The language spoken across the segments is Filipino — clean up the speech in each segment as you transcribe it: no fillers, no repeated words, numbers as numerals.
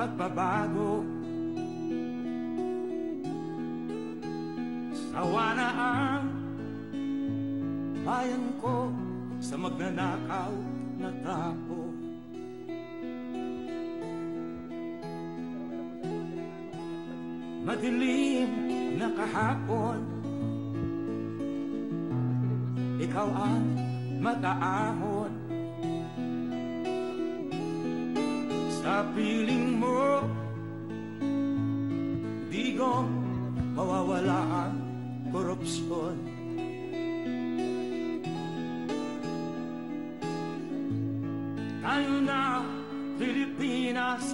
pagbabago. Sawa na ang bayan ko sa magnanakaw na tao. Madilim na kahapon, ikaw ang mag-aahon. Sa piling mo, di ko mawawala ang korupsyon. Tayo na, Pilipinas,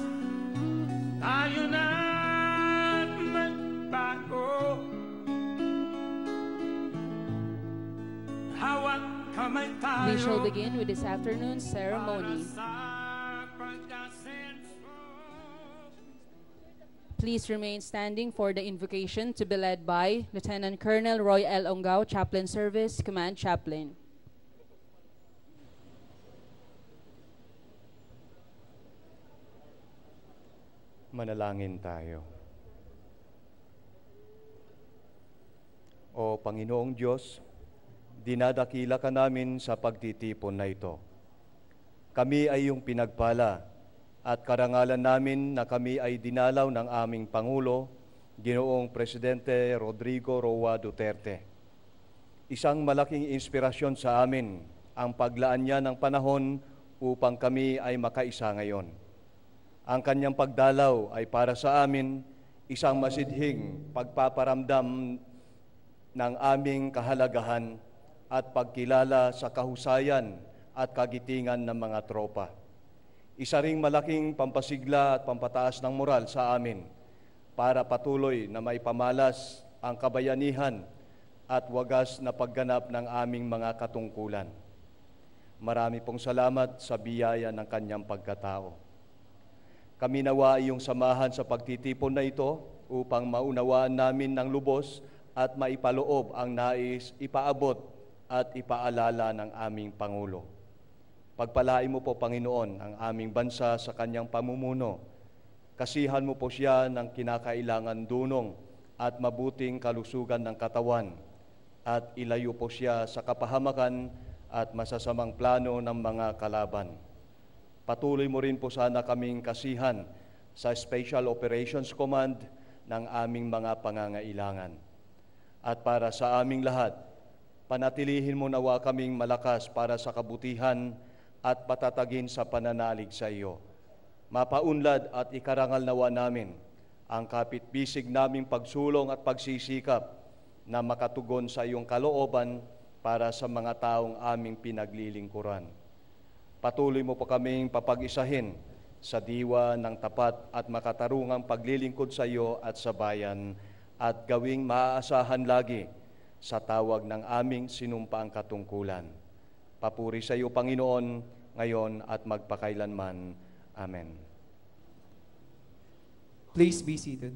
tayo na magbago. Hawak kamay tayo. We shall begin with this afternoon's ceremony. Please remain standing for the invocation to be led by Lieutenant Colonel Roy L. Ongao, Chaplain Service, Command Chaplain. Manalangin tayo. O Panginoong Diyos, dinadakila ka namin sa pagtitipon na ito. Kami ay iyong pinagpala at karangalan namin na kami ay dinalaw ng aming Pangulo, Ginoong Presidente Rodrigo Roa Duterte. Isang malaking inspirasyon sa amin ang paglaan niya ng panahon upang kami ay makaisa ngayon. Ang kanyang pagdalaw ay para sa amin isang masidhing pagpaparamdam ng aming kahalagahan at pagkilala sa kahusayan at kagitingan ng mga tropa. Isa ring malaking pampasigla at pampataas ng moral sa amin para patuloy na maipamalas ang kabayanihan at wagas na pagganap ng aming mga katungkulan. Marami pong salamat sa biyaya ng kanyang pagkatao. Kami nawa iyong samahan sa pagtitipon na ito upang maunawaan namin ng lubos at maipaloob ang nais, ipaabot at ipaalala ng aming Pangulo. Pagpalain mo po, Panginoon, ang aming bansa sa kanyang pamumuno. Kasihan mo po siya ng kinakailangan dunong at mabuting kalusugan ng katawan at ilayo po siya sa kapahamakan at masasamang plano ng mga kalaban. Patuloy mo rin po sana kaming kasihan sa Special Operations Command ng aming mga pangangailangan. At para sa aming lahat, panatilihin mo nawa kaming malakas para sa kabutihan at patatagin sa pananalig sa iyo. Mapaunlad at ikarangal nawa namin ang kapit-bisig naming pagsulong at pagsisikap na makatugon sa iyong kalooban para sa mga taong aming pinaglilingkuran. Patuloy mo po kaming papag-isahin sa diwa ng tapat at makatarungang paglilingkod sa iyo at sa bayan at gawing maaasahan lagi sa tawag ng aming sinumpaang katungkulan. Papuri sa iyo, Panginoon, ngayon at magpakailanman. Amen. Please be seated.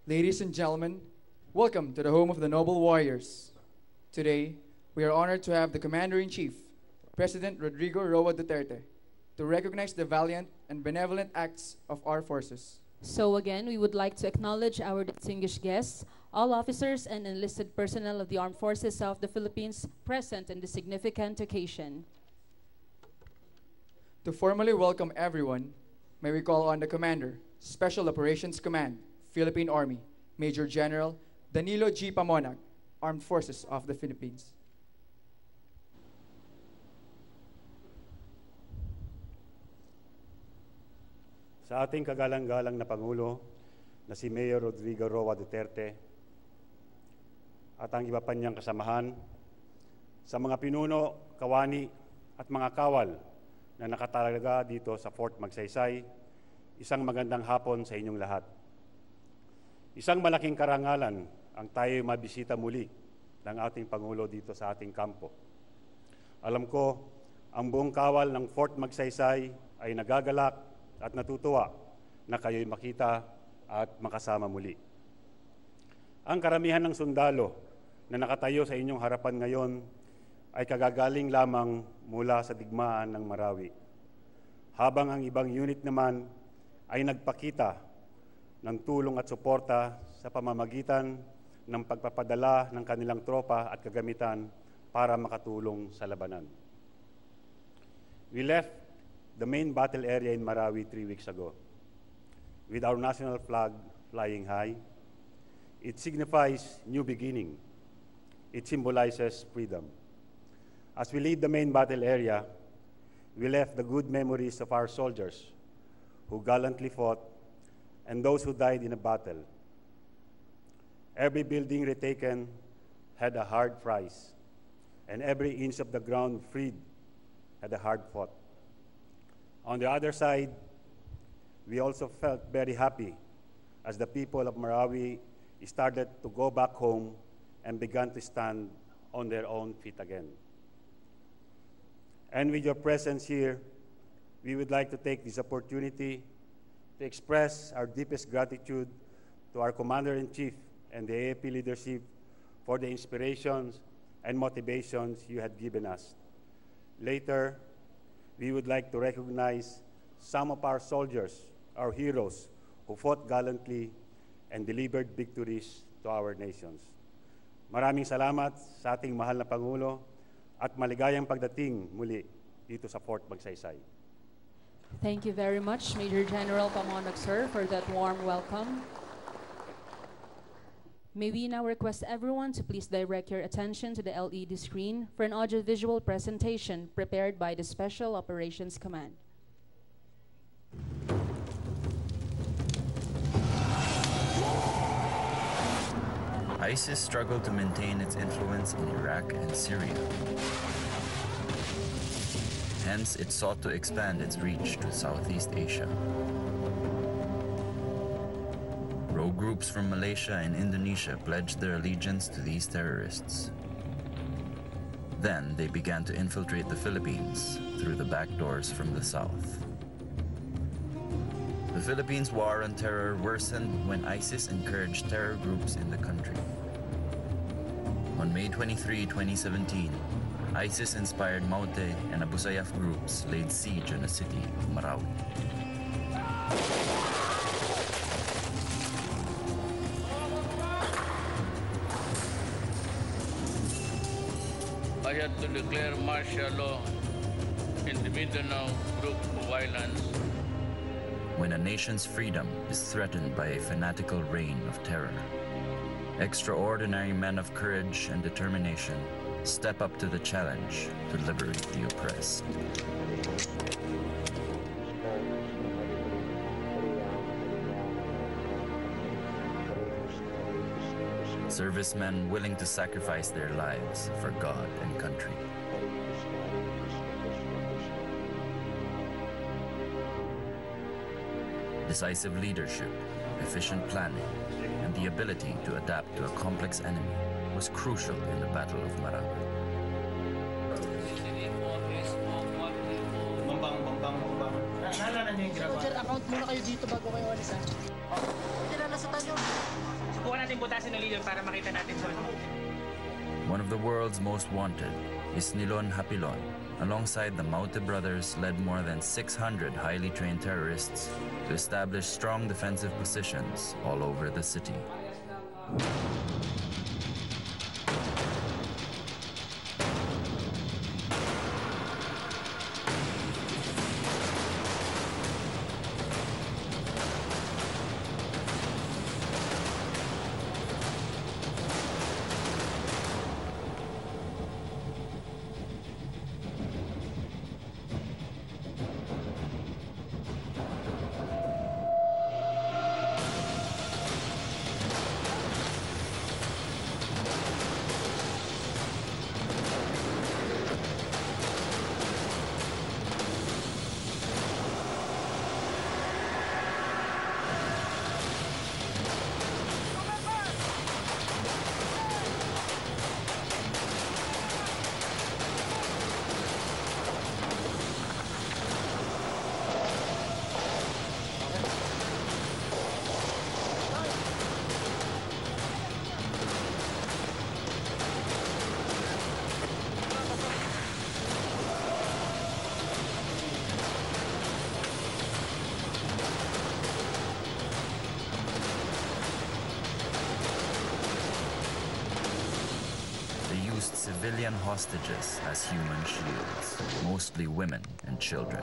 Ladies and gentlemen, welcome to the home of the noble warriors. Today, we are honored to have the Commander-in-Chief, President Rodrigo Roa Duterte, to recognize the valiant and benevolent acts of our forces. So again, we would like to acknowledge our distinguished guests, all officers and enlisted personnel of the Armed Forces of the Philippines present in this significant occasion. To formally welcome everyone, may we call on the Commander, Special Operations Command, Philippine Army, Major General Danilo G. Pamonag, Armed Forces of the Philippines. Sa ating kagalang-galang na Pangulo na si Mayor Rodrigo Roa Duterte at ang iba pa niyang kasamahan, sa mga pinuno, kawani at mga kawal na nakatalaga dito sa Fort Magsaysay, isang magandang hapon sa inyong lahat. Isang malaking karangalan ang tayo mabisita muli ng ating Pangulo dito sa ating kampo. Alam ko, ang buong kawal ng Fort Magsaysay ay nagagalak at natutuwa na kayo'y makita at makasama muli. Ang karamihan ng sundalo na nakatayo sa inyong harapan ngayon ay kagagaling lamang mula sa digmaan ng Marawi, habang ang ibang unit naman ay nagpakita ng tulong at suporta sa pamamagitan ng pagpapadala ng kanilang tropa at kagamitan para makatulong sa labanan. We left the main battle area in Marawi 3 weeks ago with our national flag flying high. It signifies new beginning. It symbolizes freedom. As we leave the main battle area, we left the good memories of our soldiers who gallantly fought and those who died in a battle. Every building retaken had a hard price, and every inch of the ground freed had a hard fought. On the other side, we also felt very happy as the people of Marawi started to go back home and began to stand on their own feet again. And with your presence here, we would like to take this opportunity to express our deepest gratitude to our Commander-in-Chief and the AFP leadership for the inspirations and motivations you had given us. Later, we would like to recognize some of our soldiers, our heroes, who fought gallantly and delivered victories to our nations. Maraming salamat sa ating mahal na Pangulo at maligayang pagdating muli dito sa Fort Magsaysay. Thank you very much, Major General Pamonok, sir, for that warm welcome. May we now request everyone to please direct your attention to the LED screen for an audiovisual presentation prepared by the Special Operations Command. ISIS struggled to maintain its influence in Iraq and Syria. Hence, it sought to expand its reach to Southeast Asia. Rogue groups from Malaysia and Indonesia pledged their allegiance to these terrorists. Then, they began to infiltrate the Philippines through the back doors from the south. The Philippines' war on terror worsened when ISIS encouraged terror groups in the country. On May 23, 2017, ISIS-inspired Maute and Abu Sayyaf groups laid siege on the city of Marawi. I had to declare martial law in the Mindanao group of violence. When a nation's freedom is threatened by a fanatical reign of terror, extraordinary men of courage and determination step up to the challenge to liberate the oppressed. Servicemen willing to sacrifice their lives for God and country. Decisive leadership, efficient planning, and the ability to adapt to a complex enemy was crucial in the Battle of Marawi. Naalala niyo yung ginagawa? Roger, account muna kayo dito bago kayo alis ha. Nilalasatan yun. Subukan natin butasin ng leader para makita natin sa ano. One of the world's most wanted is Nilon Hapilon. Alongside the Maute brothers, led more than 600 highly trained terrorists to establish strong defensive positions all over the city. civilian hostages as human shields, mostly women and children.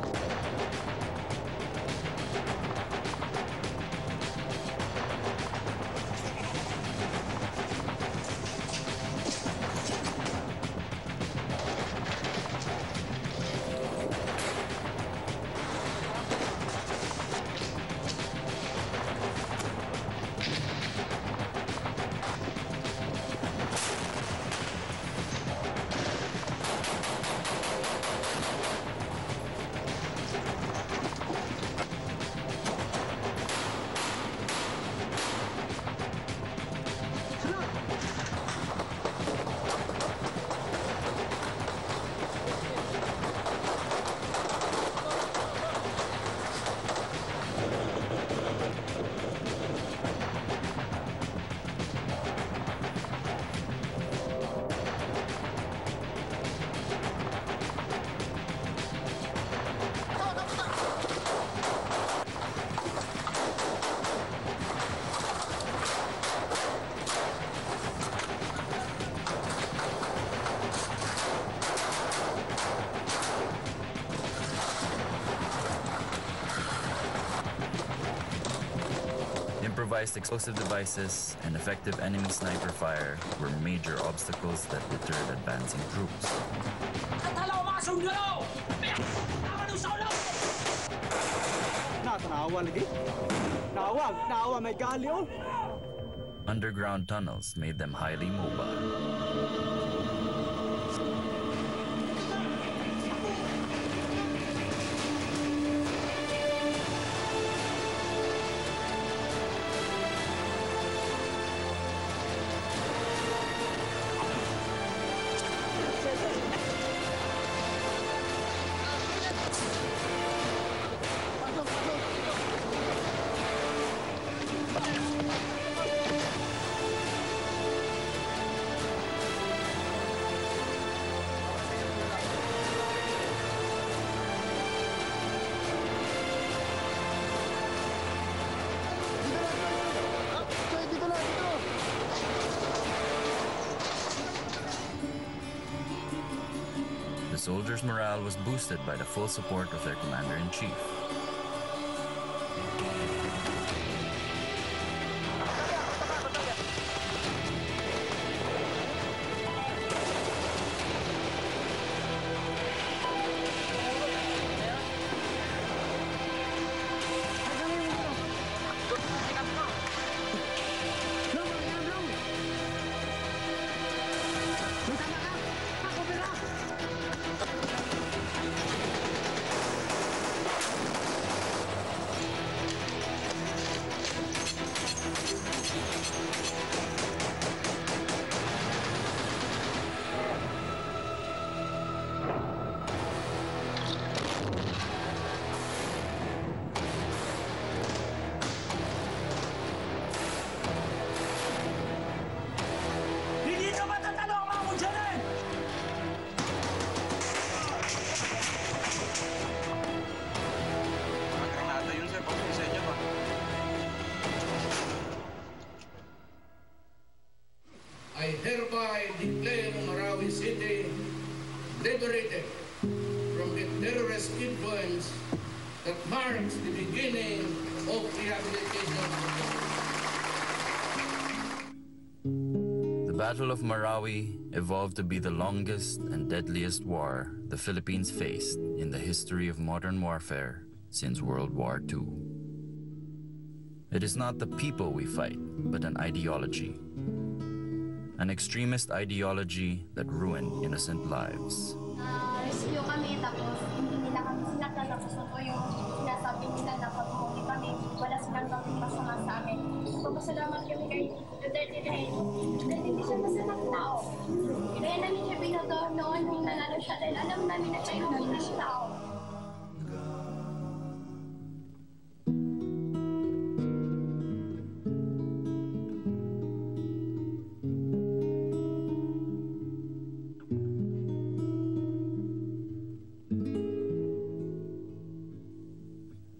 Improvised explosive devices and effective enemy sniper fire were major obstacles that deterred advancing troops. Underground tunnels made them highly mobile. The soldiers' morale was boosted by the full support of their commander-in-chief. I hereby declare Marawi City liberated from the terrorist influence that marks the beginning of rehabilitation. The Battle of Marawi evolved to be the longest and deadliest war the Philippines faced in the history of modern warfare since World War II. It is not the people we fight, but an ideology. An extremist ideology that ruined innocent lives. Rescue kami, tapos hindi nila kami sinaglalabas na po yung sinasabi nila na pag umuwi kami, wala silang gawing masama sa amin. Papasalamat kami kay Duterte dahil hindi siya masamang tao. Kaya namin siya pinagawa noon nung nanalo siya dahil alam namin na siya yung hindi tao.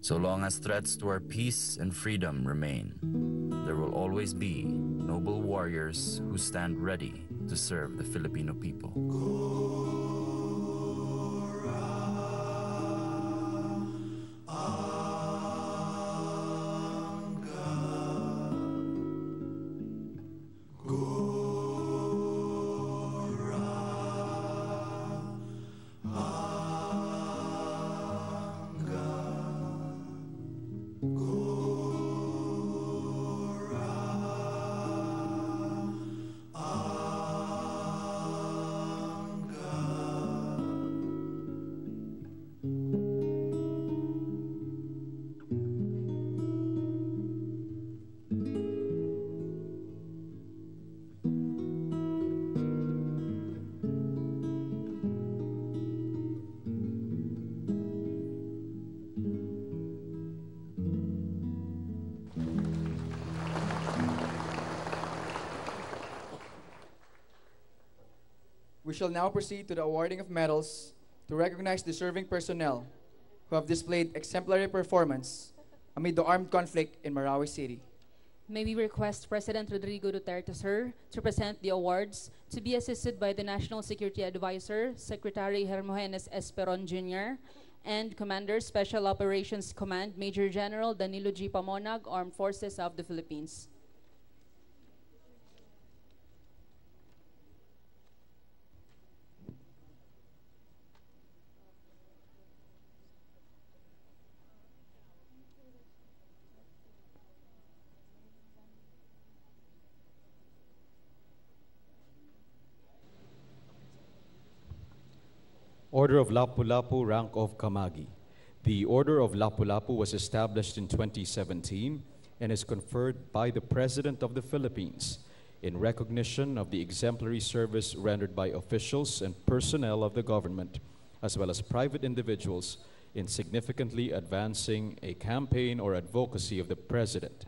So long as threats to our peace and freedom remain, there will always be noble warriors who stand ready to serve the Filipino people. We shall now proceed to the awarding of medals to recognize deserving personnel who have displayed exemplary performance amid the armed conflict in Marawi City. May we request President Rodrigo Duterte, sir, to present the awards, to be assisted by the National Security Advisor, Secretary Hermogenes Esperon Jr., and Commander Special Operations Command, Major General Danilo G. Pamonag, Armed Forces of the Philippines. Order of Lapu-Lapu, rank of Kamagi. The Order of Lapu-Lapu was established in 2017 and is conferred by the President of the Philippines in recognition of the exemplary service rendered by officials and personnel of the government, as well as private individuals, in significantly advancing a campaign or advocacy of the President.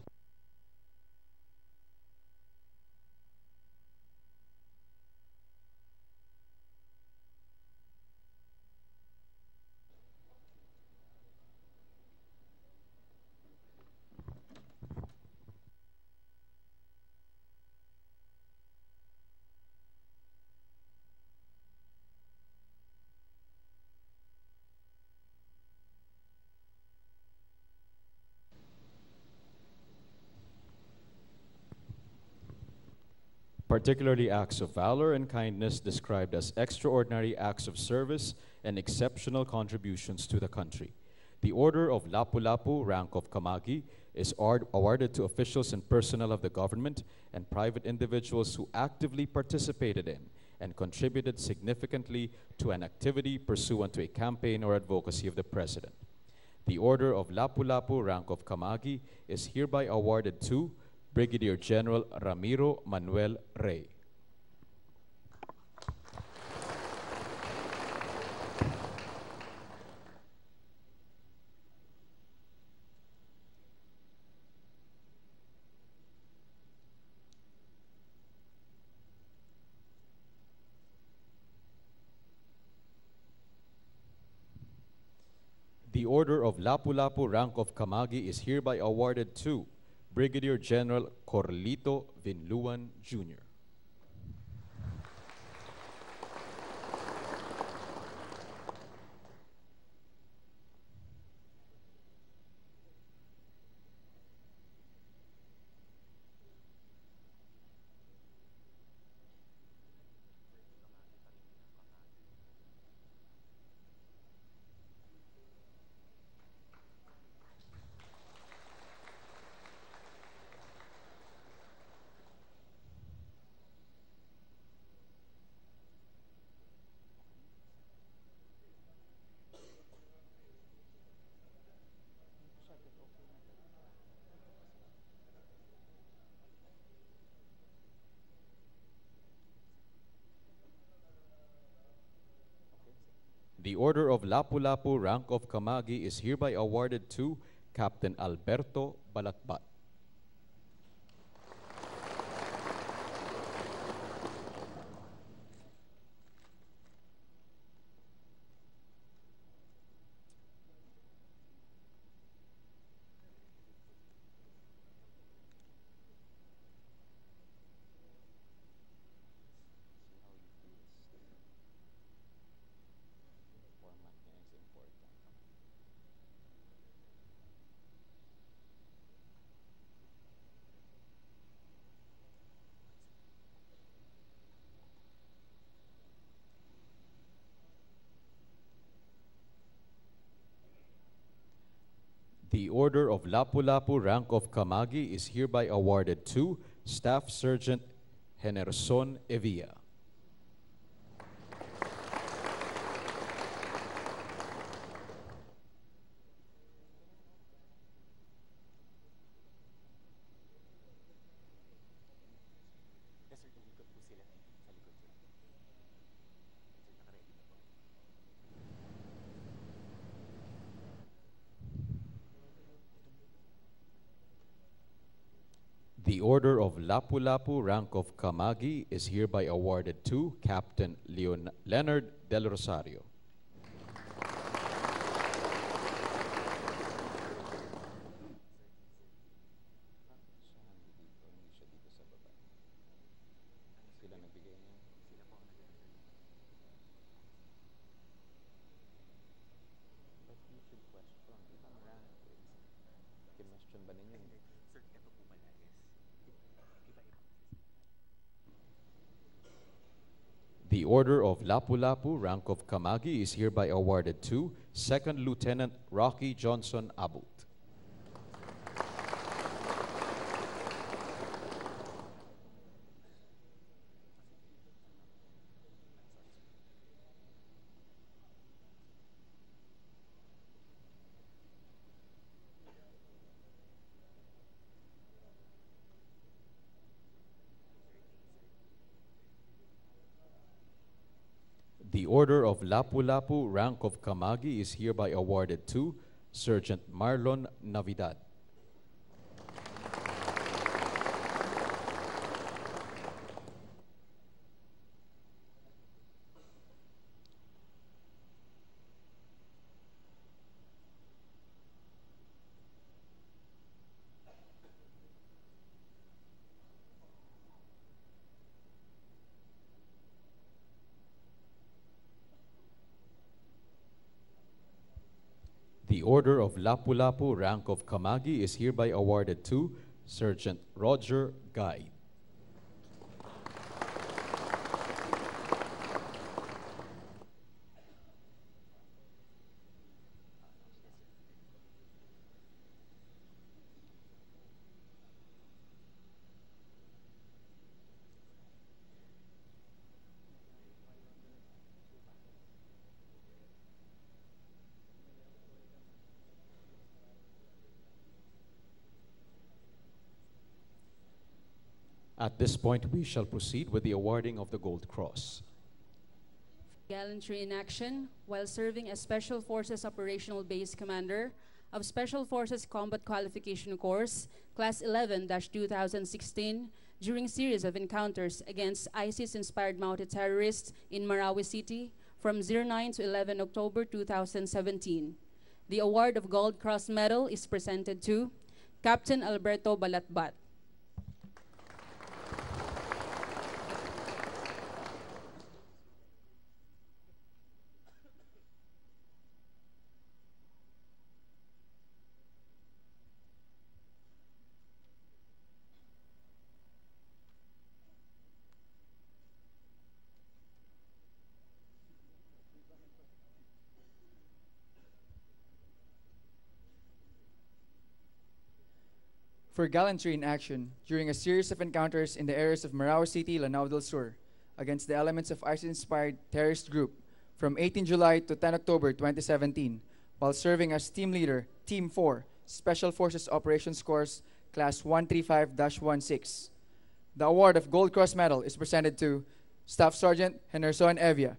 Particularly acts of valor and kindness described as extraordinary acts of service and exceptional contributions to the country. The Order of Lapu-Lapu, rank of Kamagi, is awarded to officials and personnel of the government and private individuals who actively participated in and contributed significantly to an activity pursuant to a campaign or advocacy of the President. The Order of Lapu-Lapu, rank of Kamagi, is hereby awarded to Brigadier General Ramiro Manuel Rey. The Order of Lapu-Lapu, rank of Kamagi, is hereby awarded to Brigadier General Corlito Vinluan Jr. The Order of Lapu-Lapu, rank of Kamagi, is hereby awarded to Captain Alberto Balatbat. The Order of Lapu-Lapu Rank of Kamagi is hereby awarded to Staff Sergeant Generson Evia. The Order of Lapu-Lapu Rank of Kamagi is hereby awarded to Captain Leonard Del Rosario. The Order of Lapu-Lapu Rank of Kamagi is hereby awarded to Second Lieutenant Rocky Johnson Abut. The Order of Lapu-Lapu Rank of Kamagi is hereby awarded to Sergeant Marlon Navidad. The Order of Lapu-Lapu Rank of Kamagi is hereby awarded to Sergeant Roger Guy. At this point, we shall proceed with the awarding of the Gold Cross. Gallantry in action while serving as Special Forces Operational Base Commander of Special Forces Combat Qualification Course, Class 11-2016, during series of encounters against ISIS-inspired mounted terrorists in Marawi City from 09 to 11 October 2017. The award of Gold Cross Medal is presented to Captain Alberto Balatbat. For gallantry in action during a series of encounters in the areas of Marawi City, Lanao del Sur, against the elements of ISIS-inspired terrorist group from 18 July to 10 October 2017, while serving as Team Leader, Team 4, Special Forces Operations Course, Class 135-16. The award of Gold Cross Medal is presented to Staff Sergeant Generson Evia.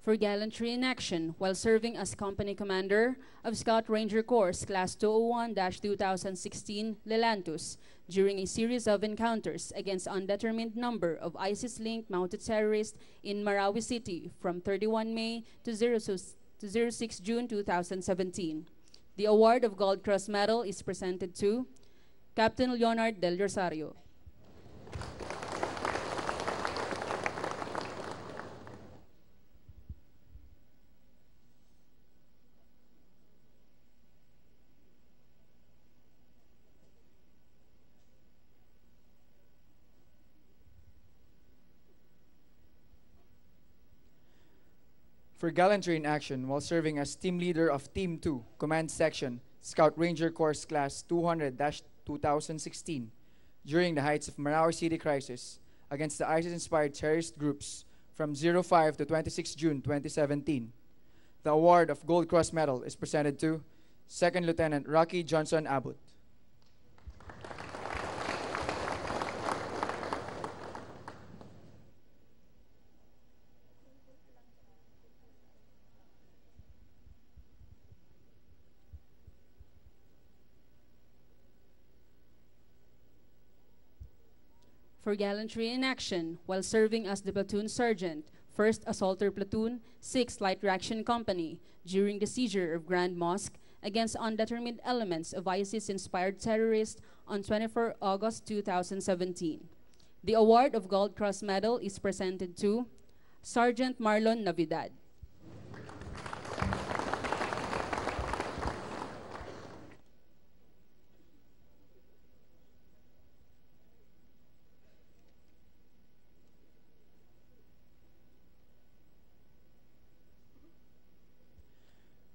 For gallantry in action while serving as Company Commander of Scout Ranger Corps Class 201-2016 Lelantus during a series of encounters against undetermined number of ISIS-linked mounted terrorists in Marawi City from 31 May to 06 June 2017. The award of Gold Cross Medal is presented to Captain Leonard Del Rosario. For gallantry in action while serving as team leader of Team 2, Command Section, Scout Ranger Corps Class 200-2016, during the heights of Marawi City crisis against the ISIS-inspired terrorist groups from 05 to 26 June 2017. The award of Gold Cross Medal is presented to Second Lieutenant Rocky Johnson Abbott. For gallantry in action while serving as the platoon sergeant, 1st Assaulter Platoon, 6th Light Reaction Company, during the seizure of Grand Mosque against undetermined elements of ISIS-inspired terrorists on 24 August 2017. The award of Gold Cross Medal is presented to Sergeant Marlon Navidad.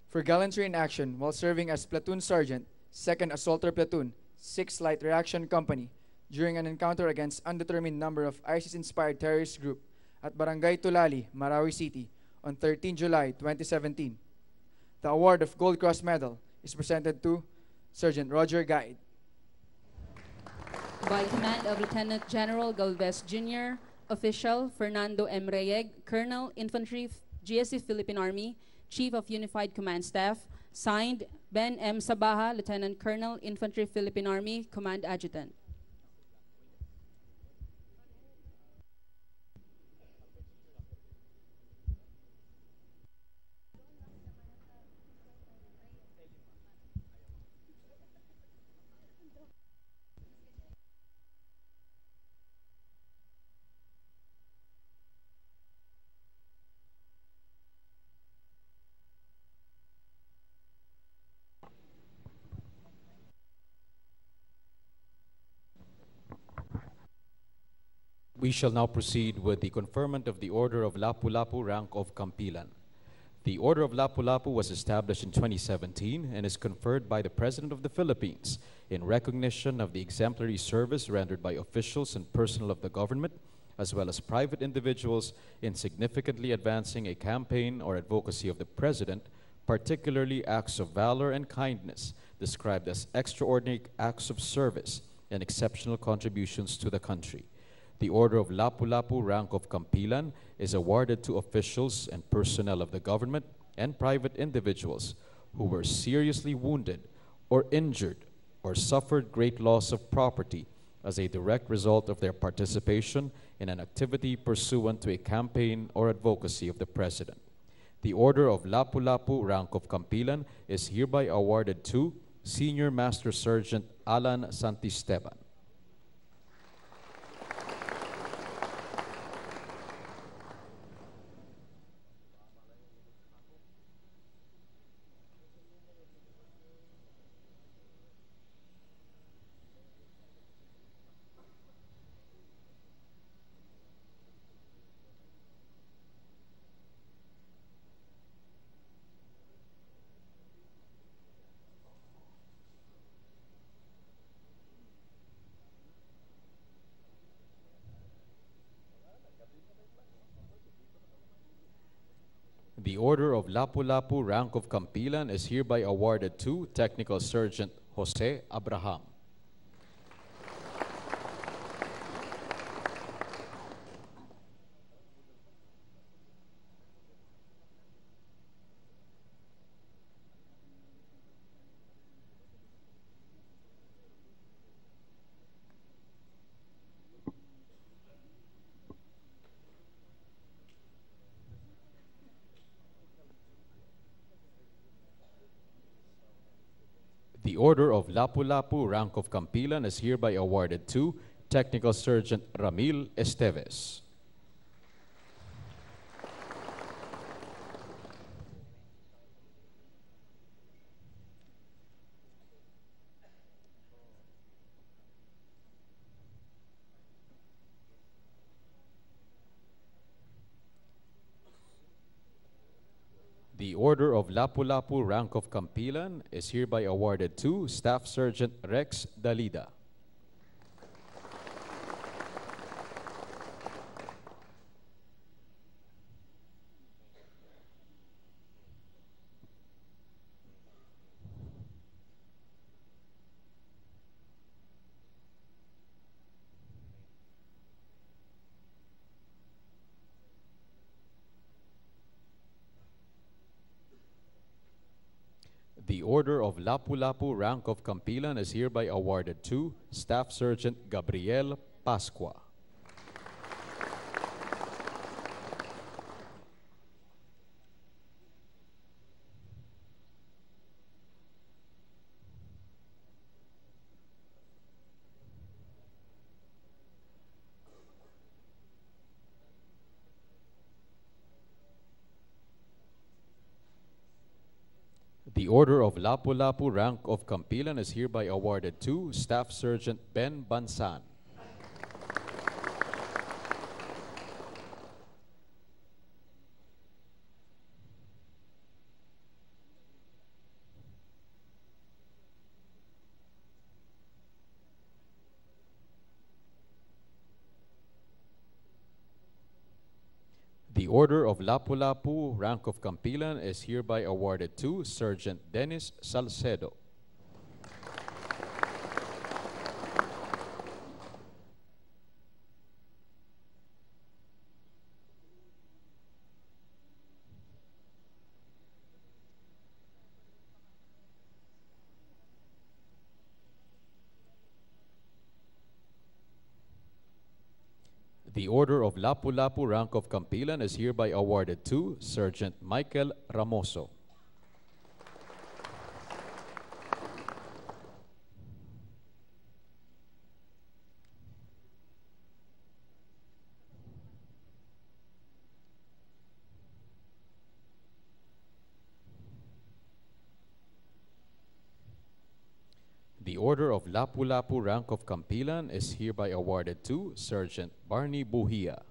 For gallantry in action while serving as Platoon Sergeant, 2nd Assaulter Platoon, 6th Light Reaction Company, during an encounter against undetermined number of ISIS-inspired terrorist group at Barangay Tulali, Marawi City, on 13 July 2017. The award of Gold Cross Medal is presented to Sergeant Roger Gaid. By command of Lieutenant General Galvez Jr., Official Fernando M. Reyeg, Colonel, Infantry, GSC Philippine Army, Chief of Unified Command Staff, signed Ben M. Sabaha, Lieutenant Colonel, Infantry Philippine Army, Command Adjutant. We shall now proceed with the conferment of the Order of Lapu-Lapu Rank of Kampilan. The Order of Lapu-Lapu was established in 2017 and is conferred by the President of the Philippines in recognition of the exemplary service rendered by officials and personnel of the government, as well as private individuals in significantly advancing a campaign or advocacy of the President, particularly acts of valor and kindness described as extraordinary acts of service and exceptional contributions to the country. The Order of Lapu-Lapu Rank of Kampilan is awarded to officials and personnel of the government and private individuals who were seriously wounded or injured or suffered great loss of property as a direct result of their participation in an activity pursuant to a campaign or advocacy of the President. The Order of Lapu-Lapu Rank of Kampilan is hereby awarded to Senior Master Sergeant Alan Santisteban. The Order of Lapu-Lapu Rank of Kampilan is hereby awarded to Technical Sergeant Jose Abraham. The Order of Lapu-Lapu Rank of Kampilan is hereby awarded to Technical Sergeant Ramil Esteves. The Order of Lapu-Lapu Rank of Kampilan is hereby awarded to Staff Sergeant Rex Dalida. The Order of Lapu-Lapu Rank of Kampilan is hereby awarded to Staff Sergeant Gabriel Pascua. The Order of Lapu-Lapu Rank of Kampilan is hereby awarded to Staff Sergeant Ben Bansan. The Order of Lapu-Lapu Rank of Kampilan is hereby awarded to Sergeant Dennis Salcedo. The Order of Lapu-Lapu Rank of Kampilan is hereby awarded to Sergeant Michael Ramoso. The Order of Lapu-Lapu Rank of Kampilan is hereby awarded to Sergeant Barney Buhia.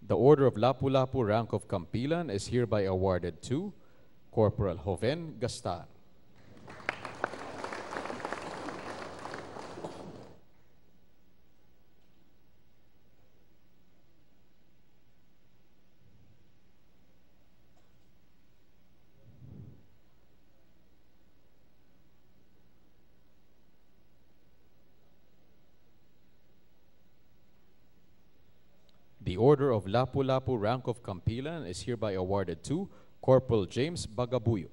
The Order of Lapu-Lapu Rank of Kampilan is hereby awarded to Corporal Joven Gastar. The Order of Lapu-Lapu Rank of Kampilan is hereby awarded to Corporal James Bagabuyo.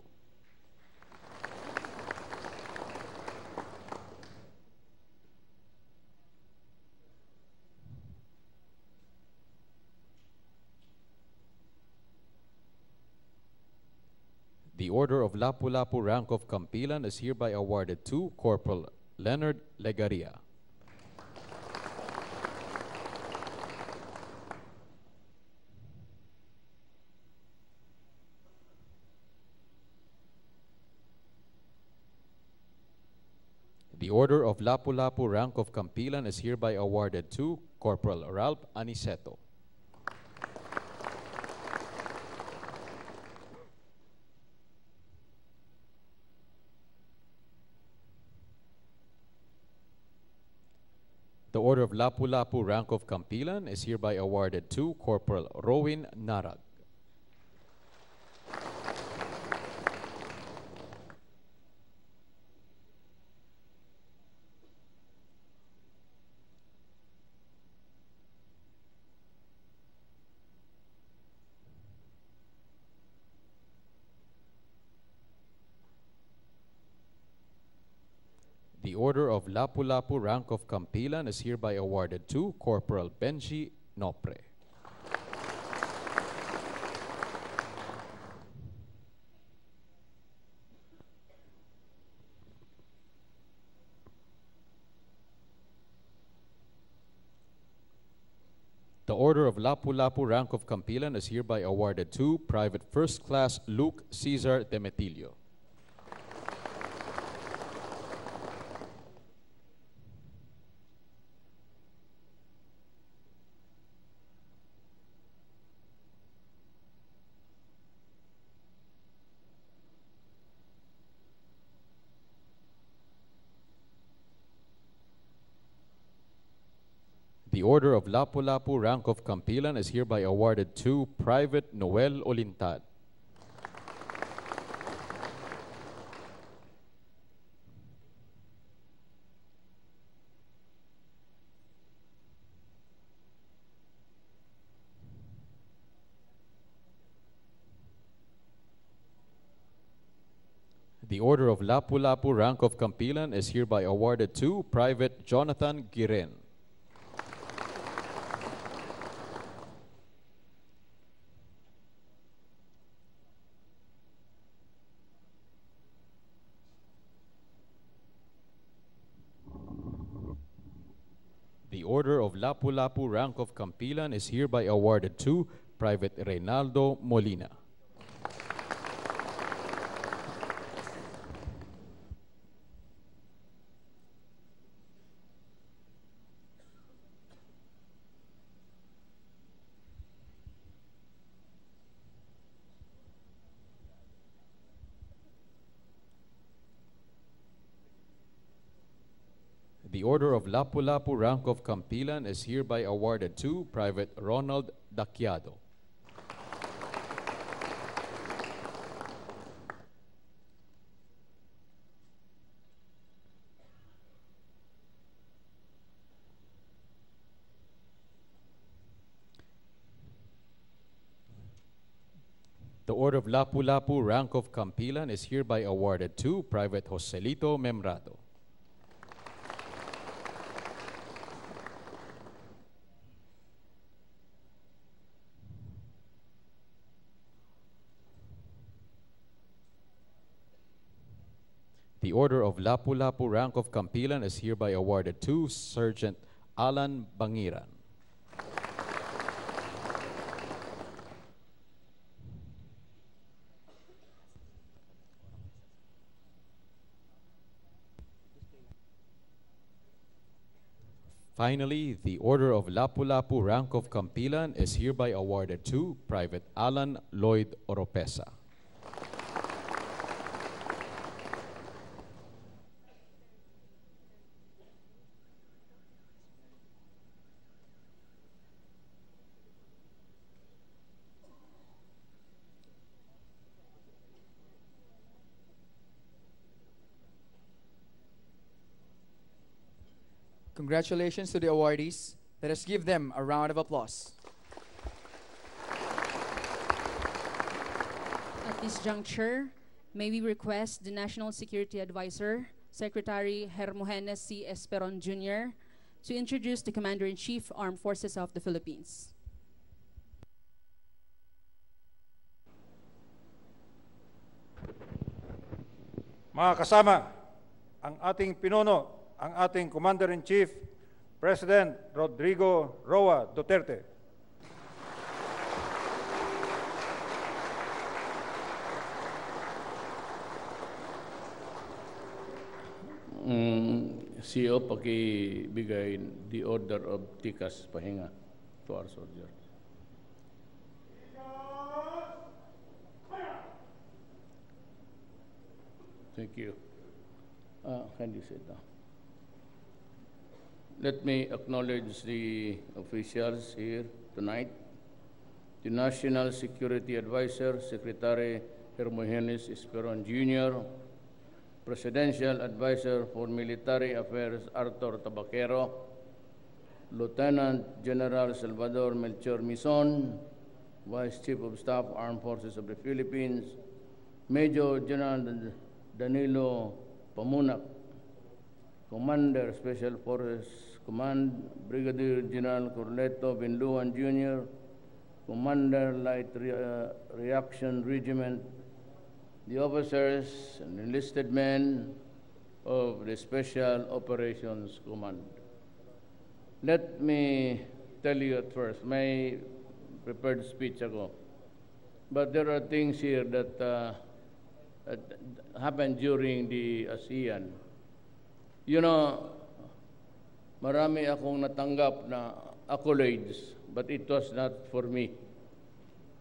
The Order of Lapu-Lapu Rank of Kampilan is hereby awarded to Corporal Leonard Legaria. The Order of Lapu-Lapu Rank of Kampilan is hereby awarded to Corporal Ralph Aniceto. The Order of Lapu-Lapu Rank of Kampilan is hereby awarded to Corporal Rowin Narag. The Order of Lapu-Lapu Rank of Kampilan is hereby awarded to Corporal Benji Nopre. Order of Lapu-Lapu rank of Kampilan is hereby awarded to Private First Class Luke Cesar Demetilio. The Order of Lapu-Lapu rank of Kampilan is hereby awarded to Private Noel Olintad. The Order of Lapu-Lapu rank of Kampilan is hereby awarded to Private Jonathan Giren. The Order of Lapu-Lapu rank of Kampilan is hereby awarded to Private Reynaldo Molina. The Order of Lapu-Lapu rank of Kampilan is hereby awarded to Private Ronald Daquiado. The Order of Lapu-Lapu rank of Kampilan is hereby awarded to Private Joselito Memrado. The Order of Lapu-Lapu rank of Kampilan is hereby awarded to Sergeant Alan Bangiran. Finally, the Order of Lapu-Lapu rank of Kampilan is hereby awarded to Private Alan Lloyd Oropesa. Congratulations to the awardees. Let us give them a round of applause. At this juncture, may we request the National Security Advisor, Secretary Hermogenes C. Esperon Jr., to introduce the Commander-in-Chief, Armed Forces of the Philippines. Mga kasama, ang ating pinuno, ang ating Commander-in-Chief, President Rodrigo Roa Duterte. CEO, pakibigay the order of Tikas Pahinga to our soldiers. Thank you. Can you sit down? Let me acknowledge the officials here tonight. The National Security Advisor, Secretary Hermogenes Esperon Jr., Presidential Advisor for Military Affairs Arthur Tabaquero, Lieutenant General Salvador Melchor Mison, Vice Chief of Staff, Armed Forces of the Philippines, Major General Danilo Pamunak, Commander Special Forces Command, Brigadier General Corleto Binluan Jr., Commander Light Reaction Regiment, the officers and enlisted men of the Special Operations Command. Let me tell you at first, may prepared speech ako. But there are things here that happened during the ASEAN. You know, marami akong natanggap na accolades, but it was not for me.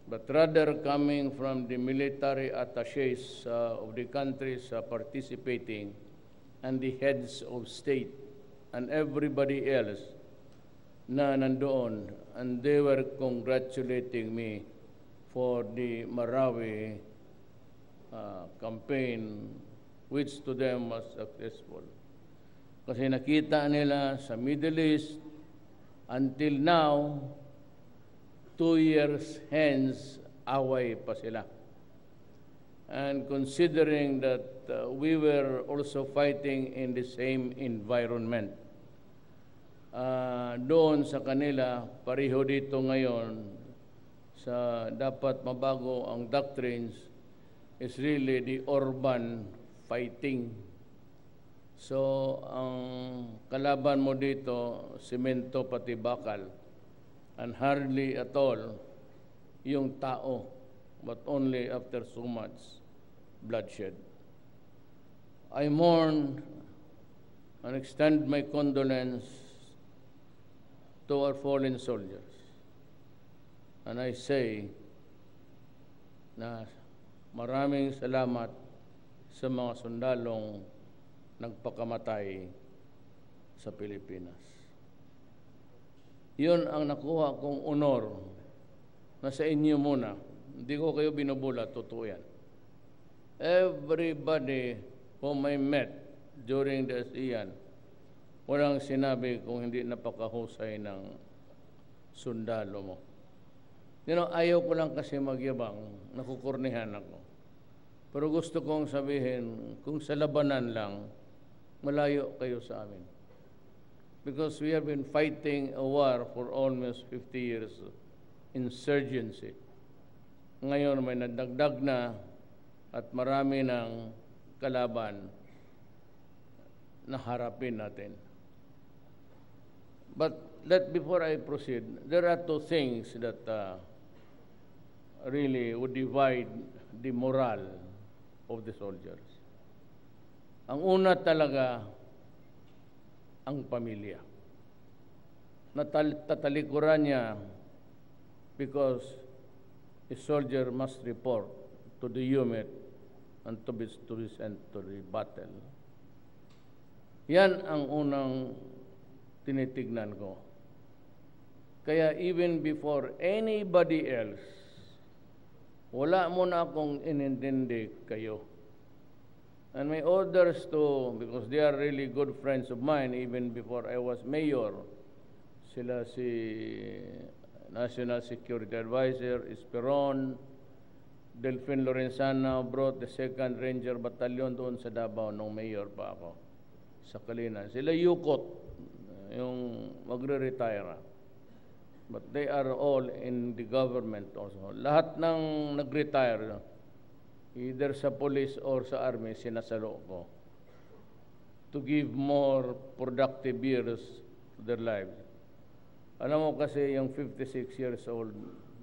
But rather coming from the military attaches of the countries participating and the heads of state and everybody else na nandoon, and they were congratulating me for the Marawi campaign, which to them was successful. Kasi nakita nila sa Middle East, until now, 2 years hence, away pa sila. And considering that we were also fighting in the same environment, doon sa kanila, pareho dito ngayon, sa dapat mabago ang doctrines, is really the urban fighting. So, ang kalaban mo dito, simento pati bakal, and hardly at all yung tao, but only after so much bloodshed. I mourn and extend my condolence to our fallen soldiers. And I say na maraming salamat sa mga sundalong nagpakamatay sa Pilipinas. Yun ang nakuha kong honor na sa inyo muna. Hindi ko kayo binubula, totoo yan. Everybody whom I met during the ASEAN, walang sinabi kung hindi napakahusay ng sundalo mo. You know, ayaw ko lang kasi magyabang, nakukurnihan ako. Pero gusto kong sabihin, kung sa labanan lang, malayo kayo sa amin. Because we have been fighting a war for almost 50 years, insurgency. Ngayon may nadagdag na at marami ng kalaban na harapin natin. But before I proceed, there are two things that really would divide the morale of the soldiers. Ang una talaga, ang pamilya. Tatalikuran niya because a soldier must report to the unit and to be sent to the battle. Yan ang unang tinitignan ko. Kaya even before anybody else, wala muna akong inintindi kayo. And my orders to, because they are really good friends of mine, even before I was mayor, sila si National Security Advisor, Esperon, Delfin Lorenzana brought the 2nd Ranger Battalion doon sa Davao nung mayor pa ako, sa Kalinan. Sila Yukot, yung magre-retire. But they are all in the government also. Lahat ng nag-retire, either sa police or sa army, sinasalo ko to give more productive years to their lives. Alam mo kasi yung 56 years old,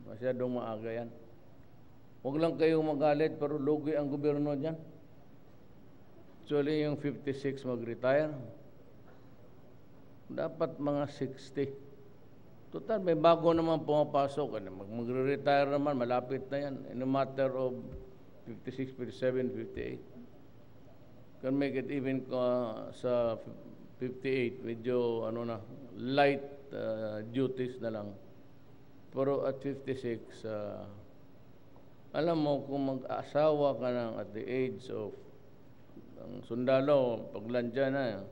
masyadong maaga yan. Huwag lang kayong magalit, pero lugi ang gobyerno dyan. Actually, yung 56 mag-retire, dapat mga 60. Total, may bago naman pumapasok. Mag-retire naman, malapit na yan. In a matter of 56, 57, 58. Can make it even sa 58, medyo light duties na lang. Pero at 56, alam mo, kung mag-asawa ka ng at the age of ang sundalo, paglandya na,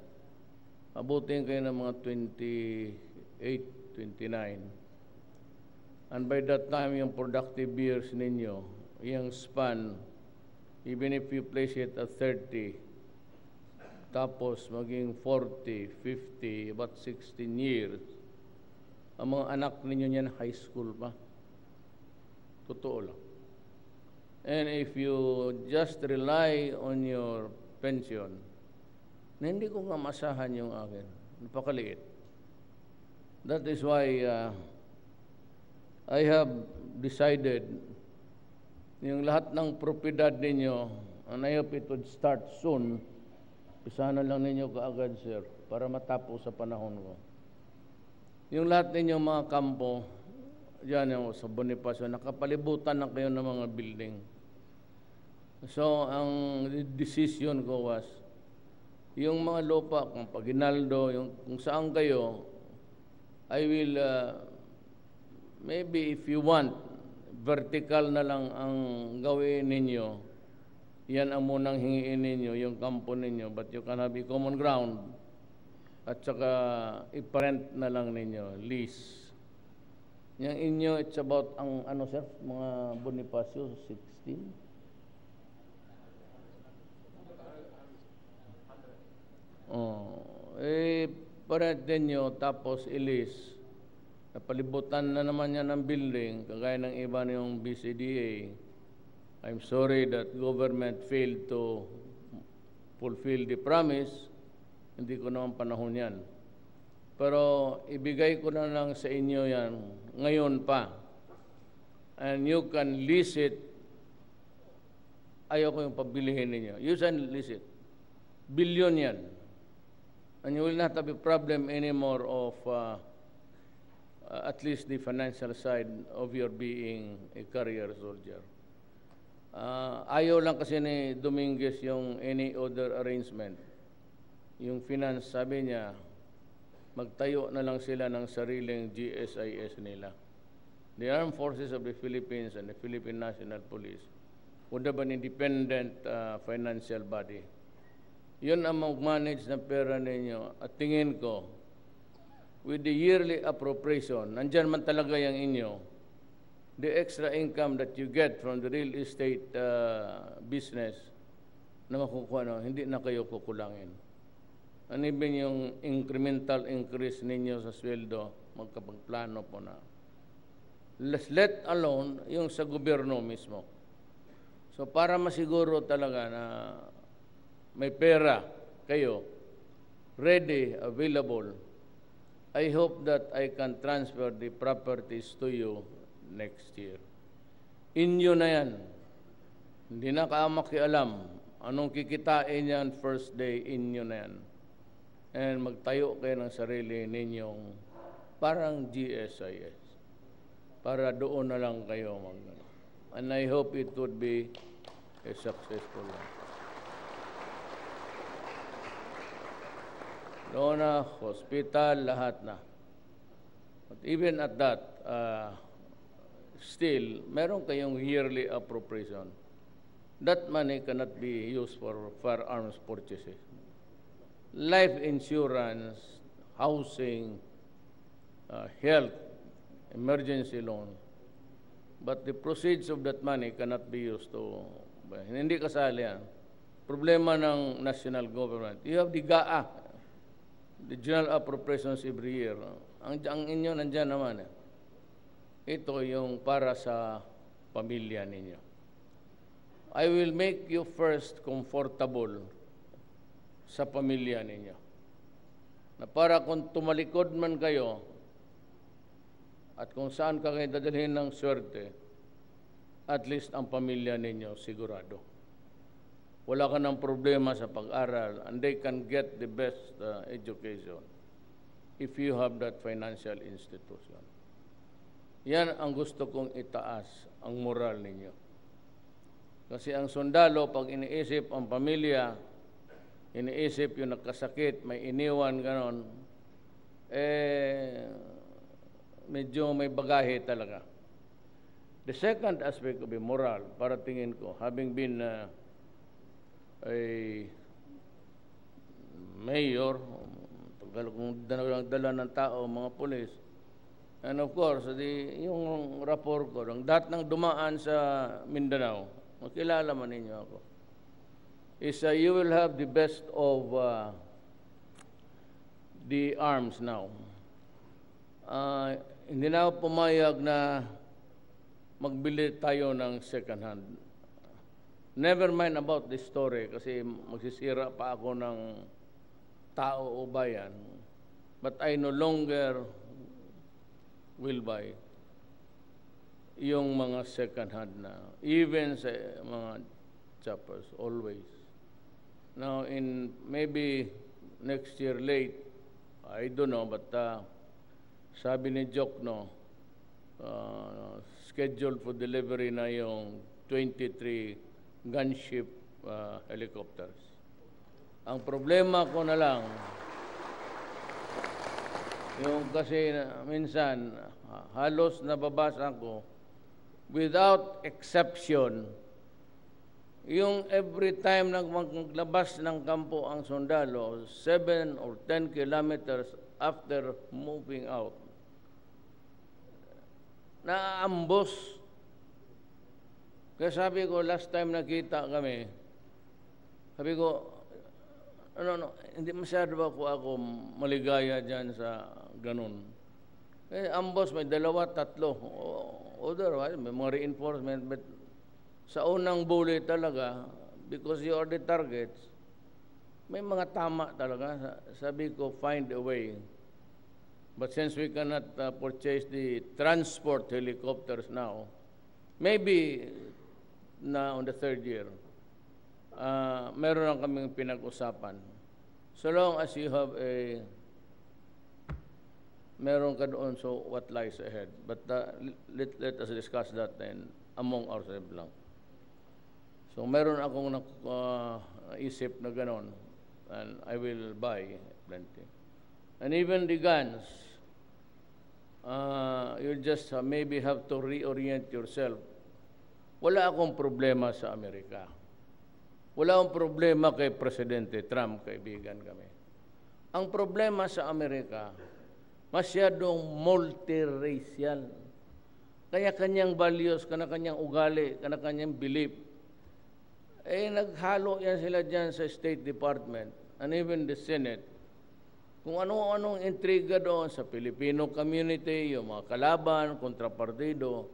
abutin kayo ng mga 28, 29. And by that time, yung productive years ninyo, yung span, even if you place it at 30, tapos maging 40, 50, about 16 years, ang mga anak ninyo niyan high school pa. Totoo lang. And if you just rely on your pension, na hindi ko nga masahan yung akin, napakaliit. That is why I have decided yung lahat ng propiedad ninyo, and I hope it would start soon, pisahan na lang ninyo kaagad, sir, para matapos sa panahon ko. Yung lahat ninyong mga kampo, diyan yung sa Bonifacio, nakapalibutan na kayo ng mga building. So, ang decision ko was, yung mga lupa, kung Paginaldo, yung kung saan kayo, I will, maybe if you want, vertical na lang ang gawin ninyo. Yan ang munang hingiin ninyo, yung kampo ninyo, but you can have a common ground. At saka, iparent na lang ninyo, lease. Yung inyo, it's about, ang ano sir, mga Bonifacio, 16? Parent ninyo, tapos ilis. Napalibutan na naman yan ng building, kagaya ng iba yung BCDA. I'm sorry that government failed to fulfill the promise. Hindi ko naman panahon yan. Pero ibigay ko na lang sa inyo yan ngayon pa. And you can lease it. Ayoko yung pabilihin ninyo. You can lease it. Billion yan. And you will not have a problem anymore of at least the financial side of your being a career soldier. Ayaw lang kasi ni Dominguez yung any other arrangement. Yung finance, sabi niya, magtayo na lang sila ng sariling GSIS nila. The Armed Forces of the Philippines and the Philippine National Police would have an independent financial body. Yun ang mag-manage ng pera ninyo. At tingin ko, with the yearly appropriation, nandyan man talaga yung inyo, the extra income that you get from the real estate business na makukuha, hindi na kayo kukulangin. And even yung incremental increase ninyo sa sweldo, magkapagplano po na. Let alone yung sa gobyerno mismo. So para masiguro talaga na may pera kayo, ready, available, I hope that I can transfer the properties to you next year. Inyo na yan. Hindi na makialam anong kikitain yan first day, inyo na yan. And magtayo kayo ng sarili ninyong parang GSIS. Para doon na lang kayo and I hope it would be a successful one. Doon na, hospital, lahat na. But even at that, still, meron kayong yearly appropriation. That money cannot be used for firearms purchases. Life insurance, housing, health, emergency loan. But the proceeds of that money cannot be used to, hindi kasali yan. Problema ng national government. You have the GAA, the General Appropriations every year. Ang inyo nandyan naman. Ito yung para sa pamilya ninyo. I will make you first comfortable sa pamilya ninyo. Na para kung tumalikod man kayo at kung saan ka kayo dadalhin ng swerte, at least ang pamilya ninyo sigurado. Wala ka ng problema sa pag-aral and they can get the best education if you have that financial institution. Yan ang gusto kong itaas, ang moral ninyo. Kasi ang sundalo, pag iniisip ang pamilya, iniisip yung nagkasakit, may iniwan, ganon, medyo may bagahe talaga. The second aspect of the moral, para tingin ko, having been a mayor, kung dala ng tao, mga polis, and of course, yung rapport ko, lahat ng dumaan sa Mindanao, makilala man ninyo ako, is you will have the best of the arms now. Hindi na ako pumayag na magbili tayo ng second hand. Never mind about this story kasi magsisira pa ako ng tao o bayan. But I no longer will buy yung mga second hand na, even sa mga choppers, always. Now, in maybe next year late, I don't know, but sabi ni Jokno, scheduled for delivery na yung 23 gunship helicopters. Ang problema ko na lang, yung kasi minsan, halos nababasa ko, without exception, yung every time maglabas ng kampo ang sundalo, 7 or 10 kilometers after moving out, naaambos. Kaya sabi ko, last time nakita kami, sabi ko, hindi masyado ako maligaya dyan sa ganun. Eh, ambos, may 2, 3. Otherwise, may mga reinforcement. But sa unang bully talaga, because you are the targets, may mga tama talaga. Sabi ko, find a way. But since we cannot purchase the transport helicopters now, maybe na on the 3rd year, meron lang kaming pinag-usapan. So long as you have meron ka doon, so what lies ahead. But let us discuss that then among ourselves lang. So meron akong isip na ganon, and I will buy plenty. And even the guns, you just maybe have to reorient yourself. Wala akong problema sa Amerika. Wala akong problema kay Presidente Trump, kaibigan kami. Ang problema sa Amerika, masyadong multiracial. Kaya kanyang values, kanyang ugali, kanyang belief, naghalo yan sila dyan sa State Department and even the Senate. Kung ano-anong intriga doon sa Filipino community, yung mga kalaban, kontrapartido,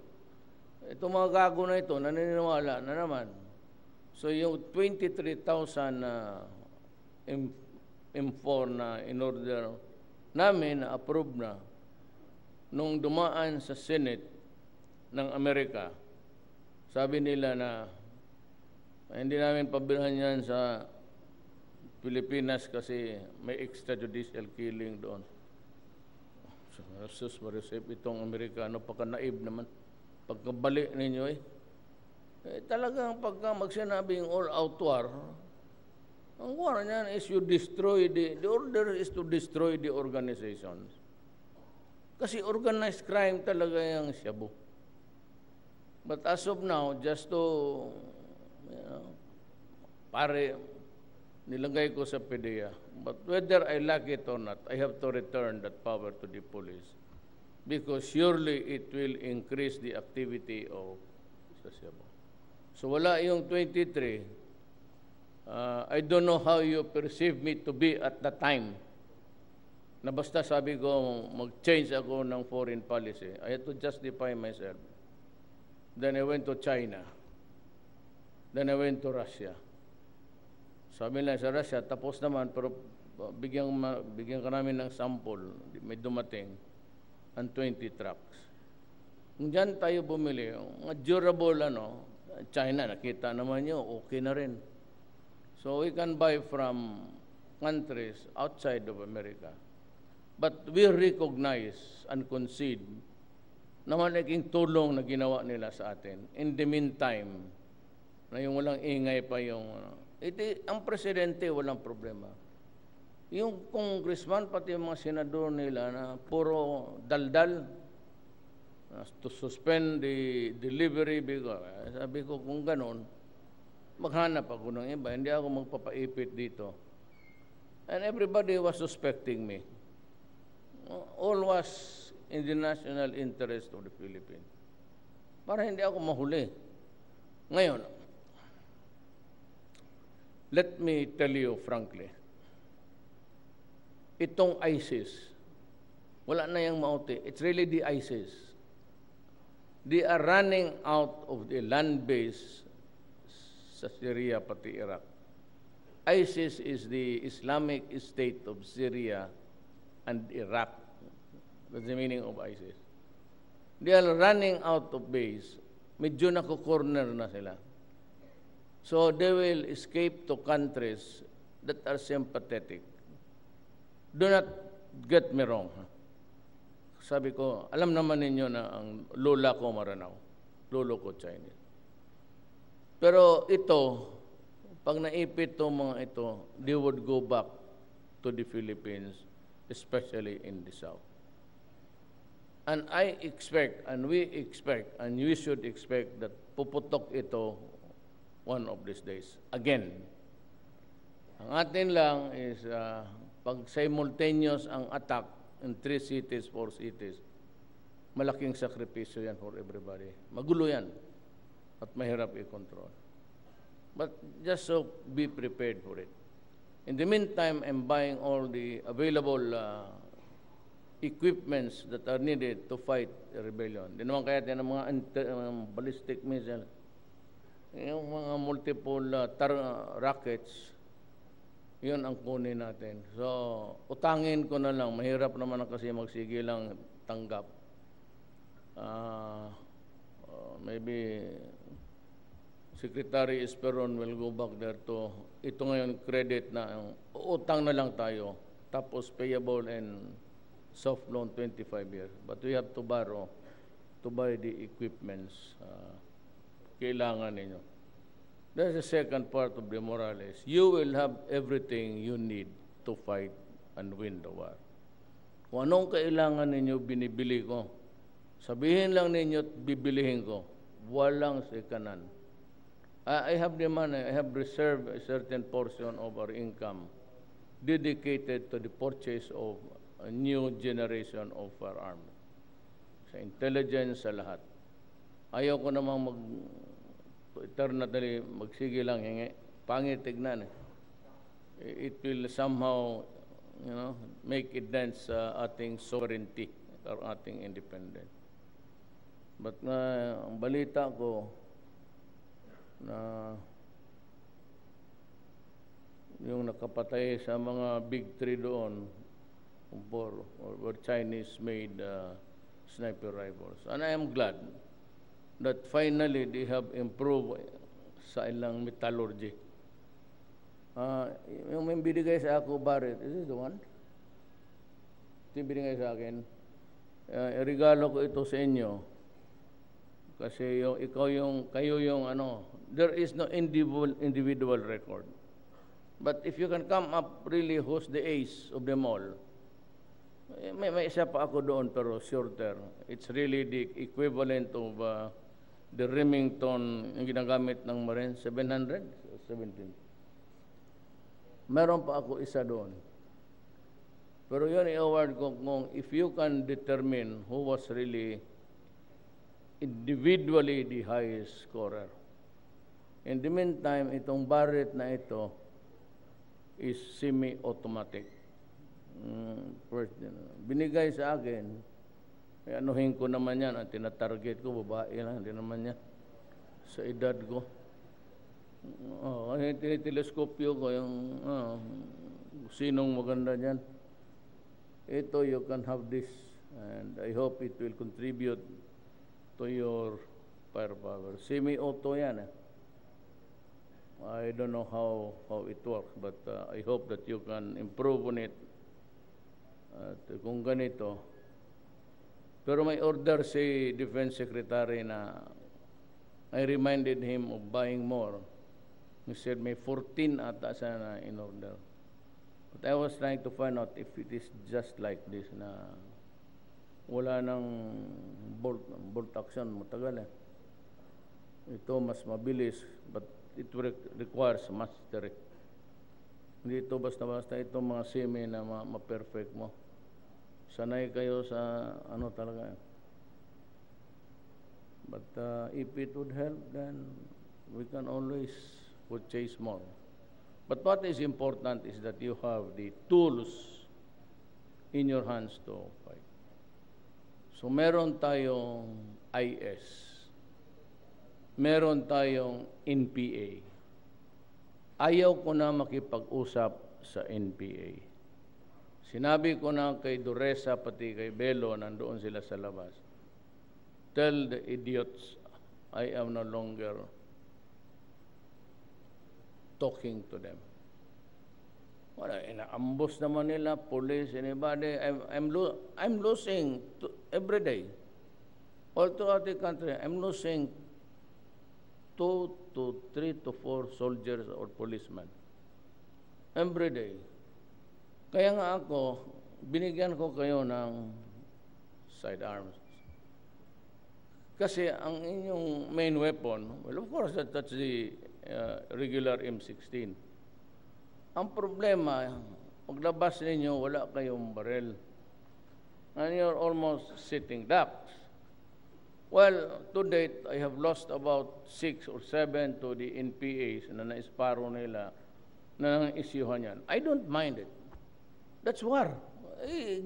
itong mga gago na ito, naniniwala na naman. So yung 23,000 M4 na in order namin na approve na nung dumaan sa Senate ng Amerika, sabi nila na hindi namin pabilhan yan sa Pilipinas kasi may extrajudicial killing doon. So, marisip itong Amerikano, pagka-naib naman. Pagkabalik ninyo talagang pagka magsinabing all-out war, ang war niyan is you destroy the order is to destroy the organizations. Kasi organized crime talaga yung shabu. But as of now, just to, nilagay ko sa PDEA. But whether I like it or not, I have to return that power to the police. Because surely it will increase the activity of sa shabu. So wala yung 23. I don't know how you perceive me to be at the time. Na basta sabi ko, mag-change ako ng foreign policy. I had to justify myself. Then I went to China. Then I went to Russia. Sabi nila sa Russia, tapos naman, pero bigyan ka namin ng sample. May dumating ang 20 trucks. Kung dyan tayo bumili, mga durable, China, nakita naman nyo, okay na rin. So we can buy from countries outside of America. But we recognize and concede na malaking tulong na ginawa nila sa atin. In the meantime, na yung walang ingay pa yung... ang presidente, walang problema. Yung congressman, pati yung mga senador nila na puro daldal, to suspend the delivery, sabi ko kung ganon, maghanap ako ng iba, hindi ako magpapaipit dito. And everybody was suspecting me. All was in the national interest of the Philippines. Para hindi ako mahuli. Ngayon, let me tell you frankly, itong ISIS, wala na yung mauti. It's really the ISIS. They are running out of the land base sa Syria pati Iraq. ISIS is the Islamic State of Syria and Iraq. That's the meaning of ISIS. They are running out of base. Medyo nako-corner na sila. So they will escape to countries that are sympathetic. Do not get me wrong. Sabi ko, alam naman ninyo na ang lola ko Maranao, lolo ko Chinese. Pero ito, pag naipit itong mga ito, they would go back to the Philippines, especially in the South. And I expect, and we expect, and we should expect that puputok ito one of these days. Again, ang atin lang is pag simultaneous ang attack in 3 cities, 4 cities, malaking sakripisyo yan for everybody. Magulo yan at mahirap i-control. But just so be prepared for it. In the meantime, I'm buying all the available equipments that are needed to fight the rebellion. Di naman kaya ng mga ballistic missile, yung mga multiple rockets, yun ang kunin natin. So, utangin ko na lang. Mahirap naman kasi magsigilang tanggap. Maybe Secretary Esperon will go back there to, ito ngayon credit na, utang na lang tayo. Tapos payable and soft loan 25 years. But we have to borrow to buy the equipments. Kailangan ninyo. That's the second part of the moral is you will have everything you need to fight and win the war. Kung anong kailangan ninyo, binibili ko. Sabihin lang ninyo at bibilihin ko. Walang sekanan. I have the money. I have reserved a certain portion of our income dedicated to the purchase of a new generation of firearms. Sa intelligence, sa lahat. Ayaw ko namang eternally magsige lang hingi. Pangit tignan eh. It will somehow, make it dance sa ating sovereignty or ating independence. But ang balita ko na yung nakapatay sa mga big three doon were Chinese-made sniper rifles. And I am glad that finally they have improved sa ilang metallurgy. Yung may binigay sa ako, Barrett, is this the one? Ito yung binigay sa akin. Regalo ko ito sa inyo. Kasi kayo yung there is no individual record. But if you can come up really who's the ace of them all, may isa pa ako doon pero shorter. It's really the equivalent of the Remington yung ginagamit ng Marines, 700? 17. Meron pa ako isa doon. Pero yun i-award ko kung if you can determine who was really individually the highest scorer. In the meantime, itong Barrett na ito is semi-automatic. First, binigay sa akin, anuhin ko naman yan, ang tinatarget ko, babae lang, hindi naman yan. Sa edad ko. Tiniteleskopyo ko yung sinong maganda dyan. Ito, you can have this. And I hope it will contribute to your firepower. Semi-auto yan. I don't know how it works, but I hope that you can improve on it. Kung ganito, pero may order si Defense Secretary na I reminded him of buying more. He said may 14 ata sana in order. But I was trying to find out if it is just like this na wala nang bolt action, matagal eh. Ito mas mabilis, but it requires mastery. Hindi ito basta-basta ito mga semi na ma-perfect mo. Sanay kayo sa talaga. But if it would help, then we can always purchase more. But what is important is that you have the tools in your hands to fight. So meron tayong IS. Meron tayong NPA. Ayaw ko na makipag-usap sa NPA. Sinabi ko na kay Duresa pati kay Belo, nandoon sila sa labas. Tell the idiots I am no longer talking to them. Wala, inaambos naman nila, police, anybody. I'm losing every day. All throughout the country, I'm losing 2 to 3 to 4 soldiers or policemen every day. Kaya nga ako, binigyan ko kayo ng sidearms. Kasi ang inyong main weapon, well, of course, that's the regular M16. Ang problema, paglabas ninyo, wala kayong baril. And you're almost sitting ducks. Well, to date, I have lost about 6 or 7 to the NPAs na naisparo nila na isyuhan yan. I don't mind it. That's war.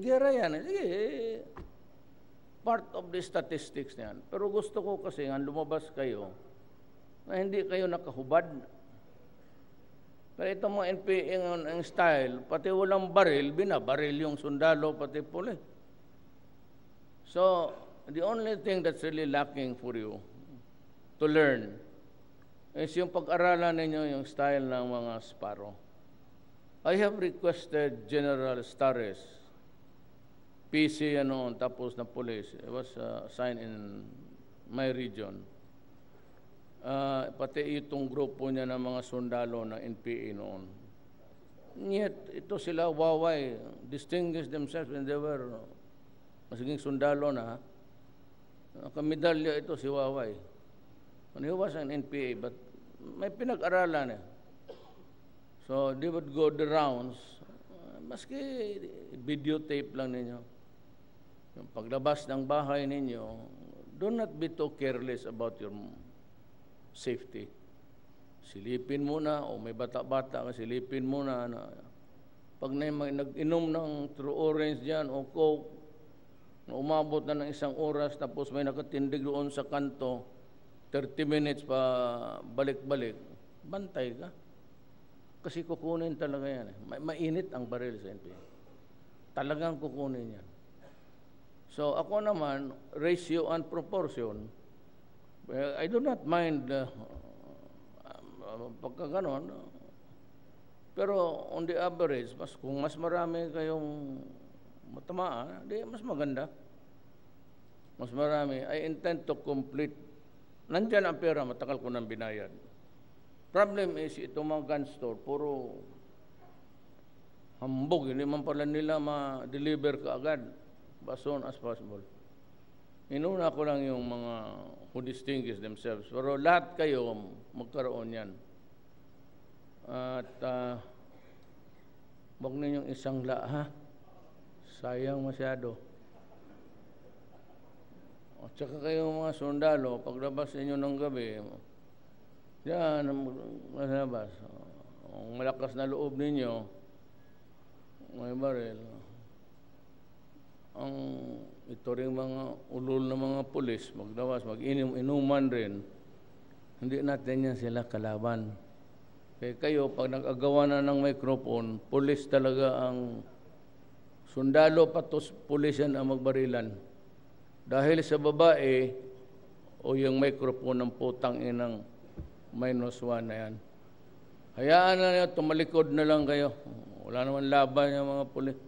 Gera yan. Part of the statistics na yan. Pero gusto ko kasi nga lumabas kayo na hindi kayo nakahubad. Pero itong mga NPA ang style, pati walang baril, binabaril yung sundalo, pati puli. So, the only thing that's really lacking for you to learn is yung pag-aralan ninyo yung style ng mga Sparrow. I have requested General Stares, PC noon, tapos na police. It was assigned in my region. Pati itong grupo niya ng mga sundalo ng NPA noon. Yet, ito sila, waway, distinguished themselves when they were masiging sundalo na. Kamedalya ito si Waway. When he was an NPA, but may pinag-aralan eh. So, they would go the rounds, maski videotape lang ninyo. Yung paglabas ng bahay ninyo, do not be too careless about your safety. Silipin muna, o may bata-bata, silipin muna. Pag nag-inom ng True Orange dyan, o Coke, na umabot na ng 1 oras, tapos may nakatindig doon sa kanto, 30 minutes pa balik-balik, bantay ka. Kasi kukunin talaga yan. Mainit ang baril sa NPA. Talagang kukunin yan. So ako naman, ratio and proportion, I do not mind pagka ganon. Pero on the average, kung mas marami kayong matamaan, di mas maganda. Mas marami. I intend to complete. Nandyan ang pera, matagal ko nang binayad. Problem is, itong mga gun store, puro hambog. Hindi man pala nila ma-deliver kaagad. As soon as possible. Inuna ko lang yung mga who distinguish themselves. Pero lahat kayo magkaroon yan. At wag ninyong isang ha? Sayang masyado. At saka kayong mga sundalo, paglabas ninyo ng gabi, yan, masabas. Ang malakas na loob ninyo, may baril. Ang ito rin mga ulol na mga pulis, magdawas, mag-inuman rin, hindi natin yan sila kalaban. Kaya kayo, pag nag-agawa na ng microphone, pulis talaga ang sundalo patos pulis yan ang magbarilan. Dahil sa babae, o yung microphone ng putang inang -1 na yan. Hayaan na niyo, tumalikod na lang kayo. Wala naman laban yung mga pulis.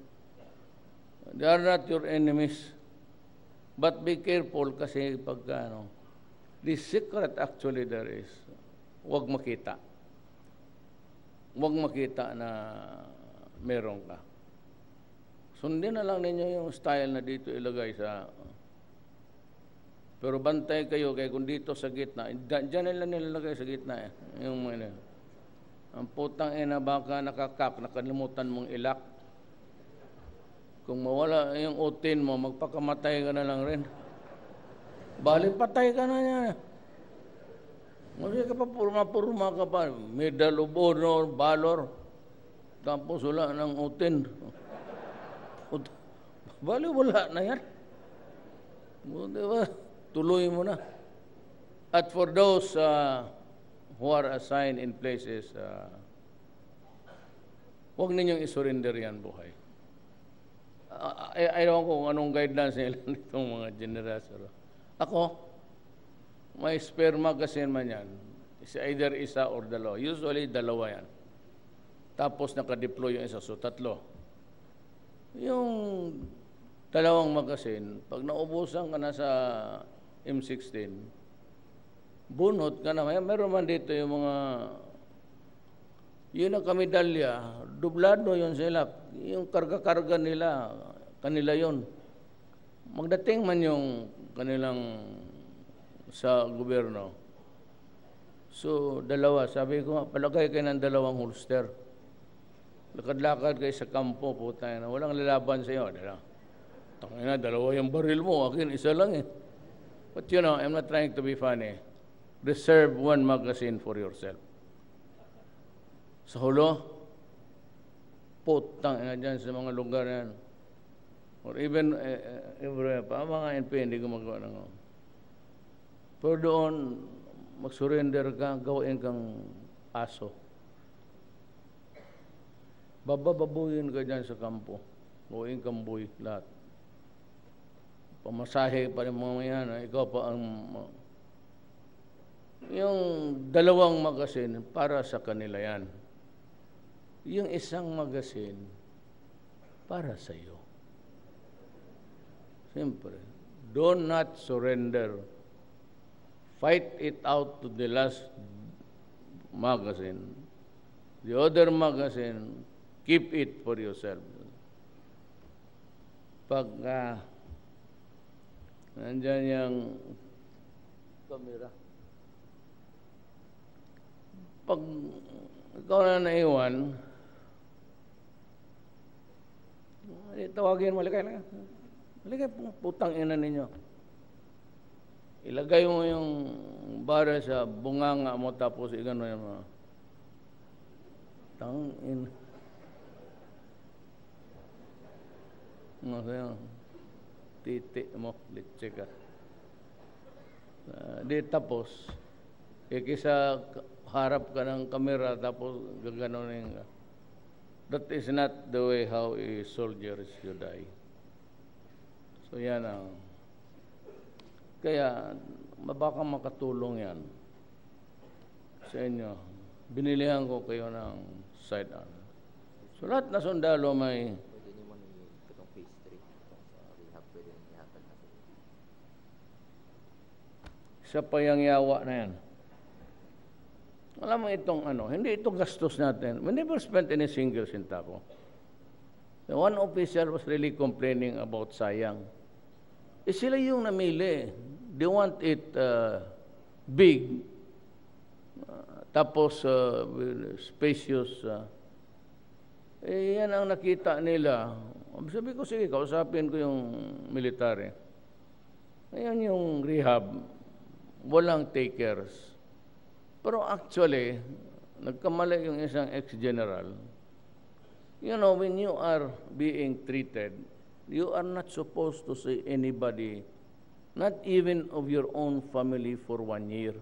They are not your enemies. But be careful kasi pagka, the secret actually there is, huwag makita. Huwag makita na meron ka. Sundin na lang ninyo yung style na dito ilagay sa... Pero bantay kayo, kaya kung dito sa gitna, dyan nila nilalagay sa gitna eh. Yung mga ang putang ina baka nakakak, nakalimutan mong ilak. Kung mawala yung utin mo, magpakamatay ka na lang rin. Bali, patay ka na niya. Kasi ka pa, purma ka pa. Medal of Honor, Valor. Tapos wala ng utin. Bali, wala na yan. Diba? Tuloy mo na. At for those who are assigned in places, huwag ninyong isurrender yan buhay. ayaw ko kung anong guidance nila nitong mga generasyon. Ako, may spare magazine man yan. Either isa or dalawa. Usually, dalawa yan. Tapos nakadeploy yung isa, so tatlo. Yung dalawang magazine, pag naubusan ka na sa M16, bunot ka na. Meron man dito yung mga, yun ang kamedalya, dublado yun sila. Yung karga-karga nila, kanila yun. Magdating man yung kanilang sa gobyerno. So, dalawa. Sabi ko, palagay kayo ng dalawang holster. Lakad-lakad kayo sa kampo, puta na. Walang lalaban sa iyo. Tangina, dalawa yung baril mo. Akin, isa lang eh. But you know, I'm not trying to be funny. Reserve one magazine for yourself. Sa hulo, putang ina dyan sa mga lugar yan. Or even, everywhere pa, mga NP, hindi ko magawa ng pero doon, mag-surrender ka, gawin kang aso. Bababuyin ka dyan sa kampo. Gawin kang buy, lahat. Pamasahe pa rin mga yan. Ikaw pa ang... Yung dalawang magazine, para sa kanila yan. Yung isang magazine, para sa iyo. Siyempre, do not surrender. Fight it out to the last magazine. The other magazine, keep it for yourself. Pag nandyan yung camera, pag ikaw na naiwan, tawagin mo, malikay na. Malikay, putang ina ninyo. Ilagay mo yung bara sa bunganga mo tapos igano yung mga tangin. Ano titi mo, litse ka. Di tapos, kisa harap ka ng kamera tapos gaganonin ka. That is not the way how a soldier should die. So yan ang kaya, baka makatulong yan sa inyo. Binilihan ko kayo ng sidearm. So, lahat na sundalo may sa payangyawa na yan. Alam mo itong hindi itong gastos natin. We never spent any single centavo. The one official was really complaining about sayang. Sila yung namili. They want it big, tapos spacious. Yan ang nakita nila. Sabi ko, sige, kausapin ko yung military. Ayan yung rehab. Walang takers. Pero actually, nagkamali yung isang ex-general. You know, when you are being treated, you are not supposed to say anybody, not even of your own family for 1 year.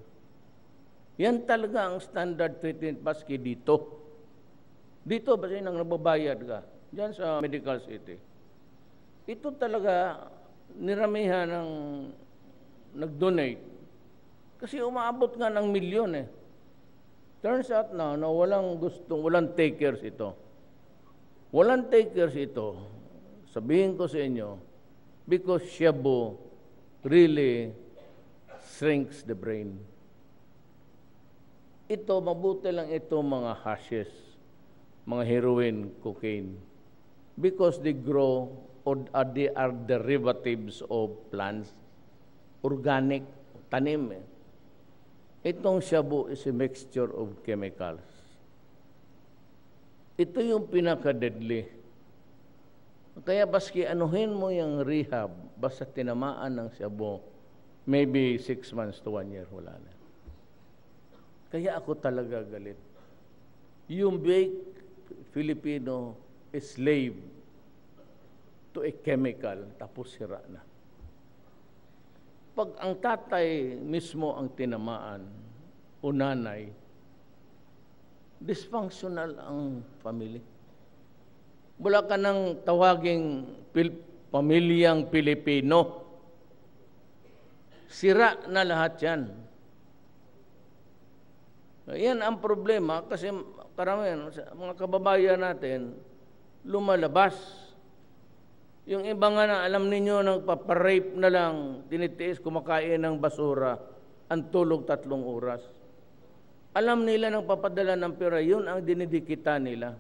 Yan talaga ang standard treatment paski dito. Dito, basta nang nababayad ka, dyan sa medical city. Ito talaga, niramihan ng nag-donate. Kasi umaabot nga ng milyon eh. Turns out na walang walang takers ito. Walang takers ito. Sabihin ko sa inyo, because shabu really shrinks the brain. Ito, mabuti lang ito mga hashes, mga heroin, cocaine. Because they grow or they are derivatives of plants. Organic, tanim eh. Itong shabu is a mixture of chemicals. Ito yung pinaka-deadly. Kaya baski anuhin mo yung rehab, basta tinamaan ng shabu, maybe 6 months to 1 year, wala na. Kaya ako talaga galit. You make Filipino a slave to a chemical, tapos sira na. Pag ang tatay mismo ang tinamaan, o nanay, dysfunctional ang family. Wala ka nang tawaging pamilyang Pilipino. Sira na lahat yan. Yan ang problema kasi karamihan, mga kababayan natin, lumalabas. Yung iba nga na alam ninyo, nagpaparape na lang, tinitiis, kumakain ng basura, ang tulog 3 oras. Alam nila nang papadala ng pera, yun ang dinidikita nila.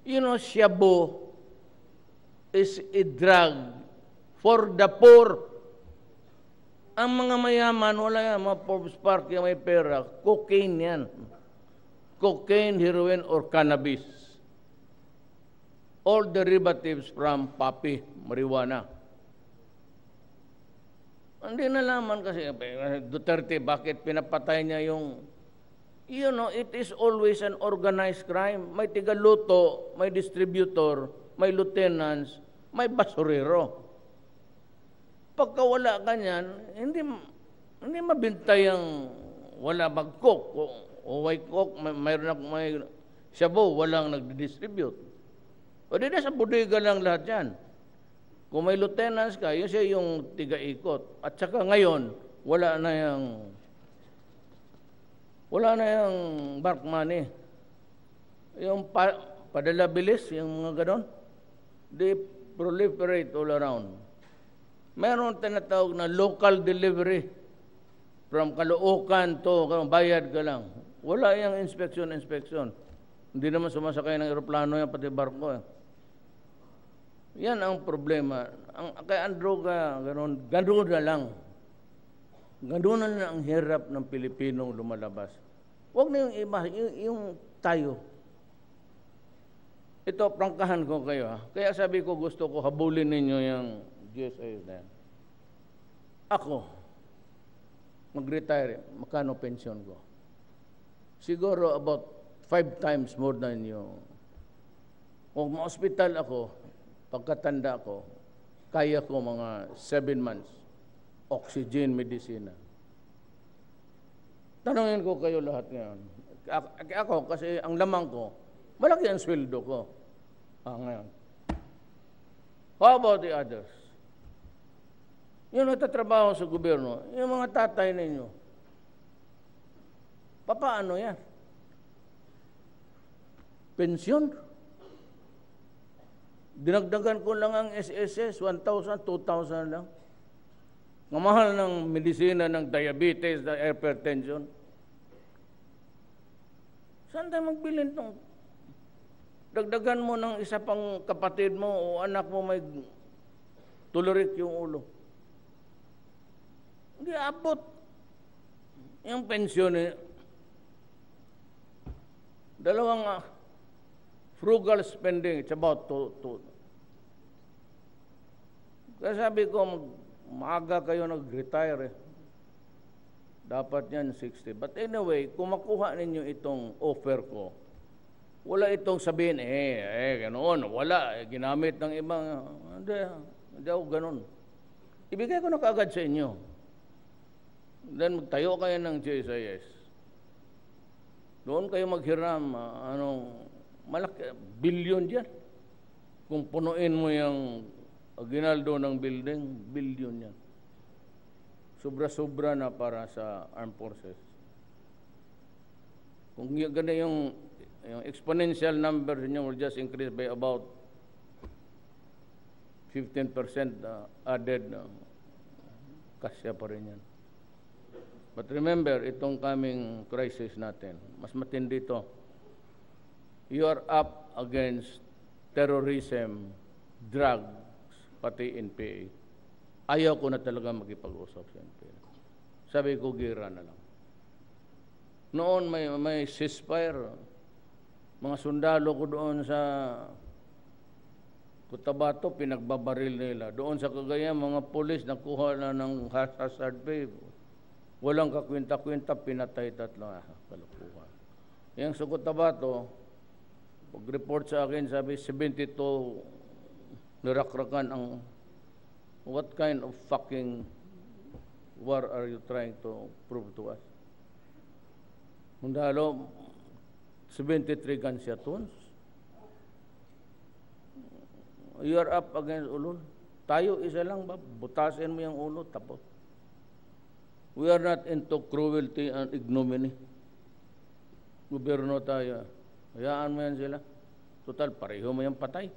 You know, shabu is a drug for the poor. Ang mga mayaman, wala yan, mga Forbes Park, yung may pera, cocaine yan. Cocaine, heroin, or cannabis. All derivatives from poppy, marijuana. Hindi nalaman kasi, Duterte, bakit pinapatay niya yung, you know, it is always an organized crime. May tigaluto, may distributor, may lieutenants, may basurero. Pagka wala ganyan, hindi mabintay ang wala mag-cook o may cook, may shabu, walang nagdidistribute. O di na sa bodega lang lahat yan. Kung may lieutenants ka, yun siya yung tiga-ikot. At saka ngayon, wala na yung bark money. Yung padala bilis, yung mga ganon, they proliferate all around. Meron tinatawag na local delivery from Caloocan to bayad ka lang. Wala yung inspection. Hindi naman sumasakay ng eroplano yan, pati barko. Yan ang problema. Kaya ang droga, gano'n na lang. Gano'n na lang ang hirap ng Pilipinong lumalabas. Huwag na yung iba, yung tayo. Ito, prangkahan ko kayo. Kaya sabi ko, gusto ko habulin ninyo yung GSA na yan. Ako, mag-retire, magkano pension ko? Siguro about 5 times more than you. Kung ma-hospital ako, pagkatanda ko, kaya ko mga 7 months. Oxygen, medicina. Tanungin ko kayo lahat ngayon. Ako, kasi ang lamang ko, malaki ang sweldo ko. Ngayon. How about the others? Yung nagtatrabaho sa gobyerno, yung mga tatay ninyo, papaano yan? Pensyon? Dinagdagan ko lang ang SSS, 1,000, 2,000 lang. Mamahal ng medisina ng diabetes, hypertension. Saan tayo magbilin itong? Dagdagan mo ng isa pang kapatid mo o anak mo may tulorik yung ulo. Hindi abot. Yung pensyon dalawang frugal spending, it's about to. Kaya sabi ko, maaga kayo nag-retire. Dapat yan 60. But anyway, kung makuha ninyo itong offer ko, wala itong sabihin, ganoon, wala, ginamit ng ibang, hindi ako ganoon. Ibigay ko na kaagad sa inyo. Then magtayo kayo ng GSIS. Doon kayo maghiram, malaki, bilyon dyan. Kung punuin mo yung aginaldo ng building, bilyon yan. Sobra-sobra na para sa armed forces. Kung gano'n yung exponential number niyo will just increase by about 15% added, kasya pa rin yan. But remember, itong coming crisis natin, mas matindi ito. You are up against terrorism, drugs, pati NPA. Ayaw ko na talaga makipag-usap sa NPA. Sabi ko, gira na lang. Noon may ceasefire. Mga sundalo ko doon sa Cotabato, pinagbabaril nila. Doon sa Cagayan, mga pulis nakuha na ng hazard pay. Walang kakwinta-kwinta, pinatay 3. Kalukuhan. Yung sa Cotabato, pag-report sa akin, sabi 72 nirakrakan ang what kind of fucking war are you trying to prove to us? Mundalo, 73 gunshots. You are up against ulol. Tayo isa lang ba? Butasin mo yung ulo, tapos. We are not into cruelty and ignominy. Gobyerno tayo. Hayaan mo yan sila. Total, pareho mo yung patay.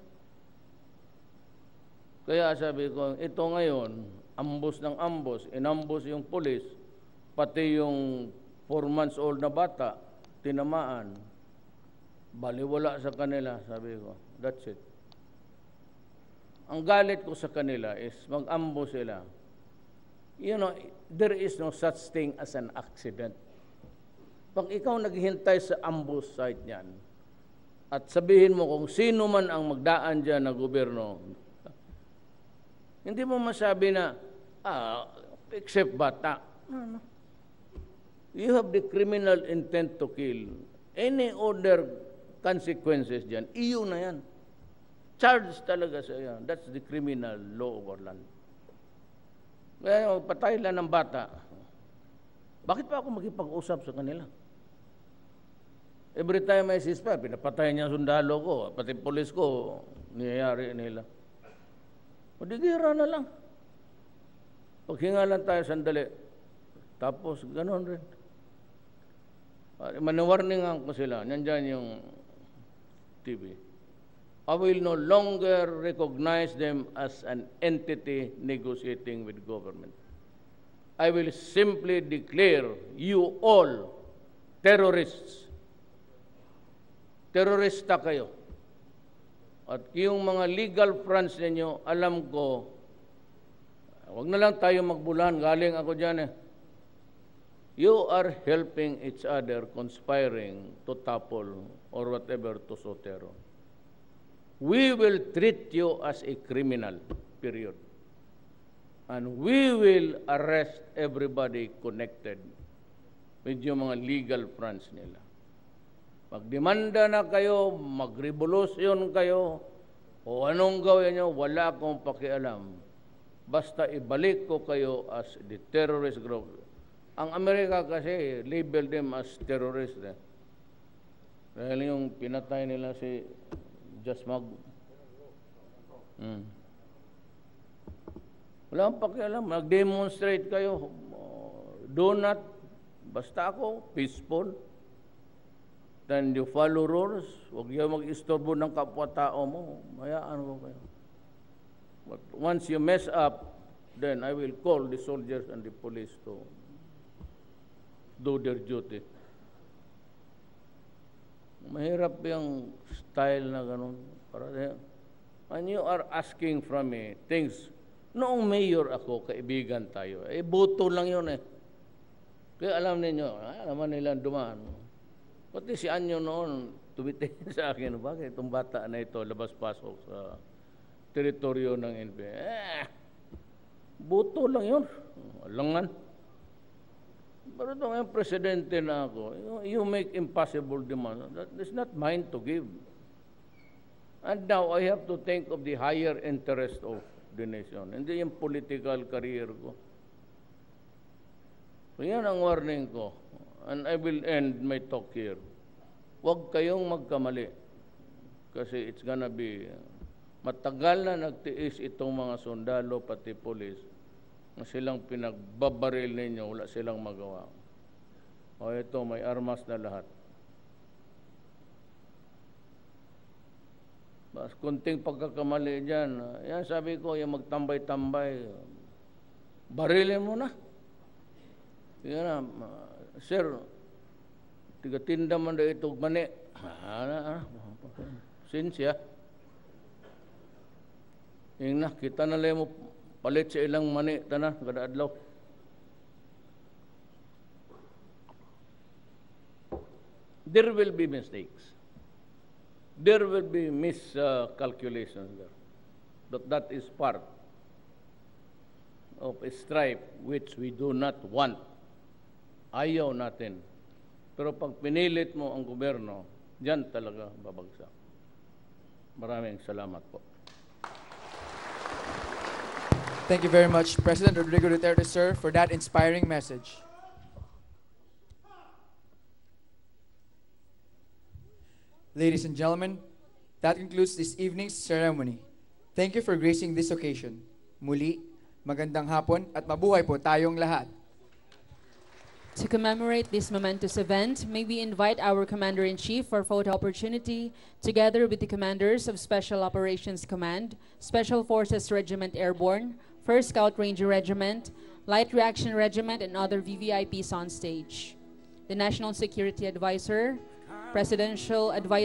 Kaya sabi ko, ito ngayon, ambos ng ambos, inambos yung pulis, pati yung 4 months old na bata, tinamaan, baliwala sa kanila, sabi ko, that's it. Ang galit ko sa kanila is mag-ambos sila. You know, there is no such thing as an accident. Pag ikaw naghihintay sa ambush site niyan, at sabihin mo kung sino man ang magdaan dyan na gobyerno, hindi mo masabi na, except bata. No. You have the criminal intent to kill. Any other consequences dyan, iyo na yan. Charge talaga sa yan. That's the criminal law of our land. Kaya patay lang ng bata. Bakit pa ako makipag-usap sa kanila? Every time I see spy, pinapatay niya sundalo ko, pati polis ko, niyayari nila. O di gira na lang. Paghinga lang tayo sandali. Tapos ganon rin. Manawarningan ko sila. Nandyan yung TV. I will no longer recognize them as an entity negotiating with government. I will simply declare you all terrorists. Terorista kayo. At yung mga legal fronts ninyo, alam ko, wag na lang tayo magbulan, galing ako dyan eh. You are helping each other, conspiring to topple or whatever to sow terror. We will treat you as a criminal, period. And we will arrest everybody connected with yung mga legal fronts nila. Magdemanda na kayo, magrevolusyon kayo, o anong gawin nyo, wala akong pakialam. Basta ibalik ko kayo as the terrorist group. Ang Amerika kasi, label them as terrorist. Dahil yung pinatay nila si Jasmag. Wala akong pakialam, mag-demonstrate kayo. Do not, basta ako, peaceful. Then you follow rules, huwag yung mag-istorbo ng kapwa-tao mo, hayaan ko kayo. But once you mess up, then I will call the soldiers and the police to do their duty. Mahirap yung style na ganun. And you are asking from me things. Noong mayor ako, kaibigan tayo, boto lang yun eh. Kaya alam ninyo, alaman nilang dumaan. Pati si Anyo noon, tumitingin sa akin, bakit itong bata na ito labas-pasok sa teritoryo ng NP? Buto lang yun. Alangan. Pero ito ngayon, presidente na ako, you make impossible demand. That is not mine to give. And now, I have to think of the higher interest of the nation. Hindi yung political career ko. So yan ang warning ko. And I will end my talk here. Huwag kayong magkamali. Kasi it's gonna be, matagal na nagtiis itong mga sundalo pati polis na silang pinagbabaril ninyo, wala silang magawa. O ito, may armas na lahat. Bas, kunting pagkakamali dyan. Yan, sabi ko, yung magtambay-tambay, barilin mo na. Yan na, sir, tiga-tinda man na ito, mani. Sinsya. Yung na, kita na lang mo, palit sa ilang mani, tana, kada adlaw. There will be mistakes. There will be miscalculations there. But that is part of a strife which we do not want. Ayaw natin. Pero pag pinilit mo ang gobyerno, diyan talaga babagsak. Maraming salamat po. Thank you very much, President Rodrigo Duterte, sir, for that inspiring message. Ladies and gentlemen, that concludes this evening's ceremony. Thank you for gracing this occasion. Muli, magandang hapon at mabuhay po tayong lahat. To commemorate this momentous event, may we invite our Commander-in-Chief for photo opportunity, together with the commanders of Special Operations Command, Special Forces Regiment Airborne, 1st Scout Ranger Regiment, Light Reaction Regiment, and other VVIPs on stage. The National Security Advisor, Presidential Advisor,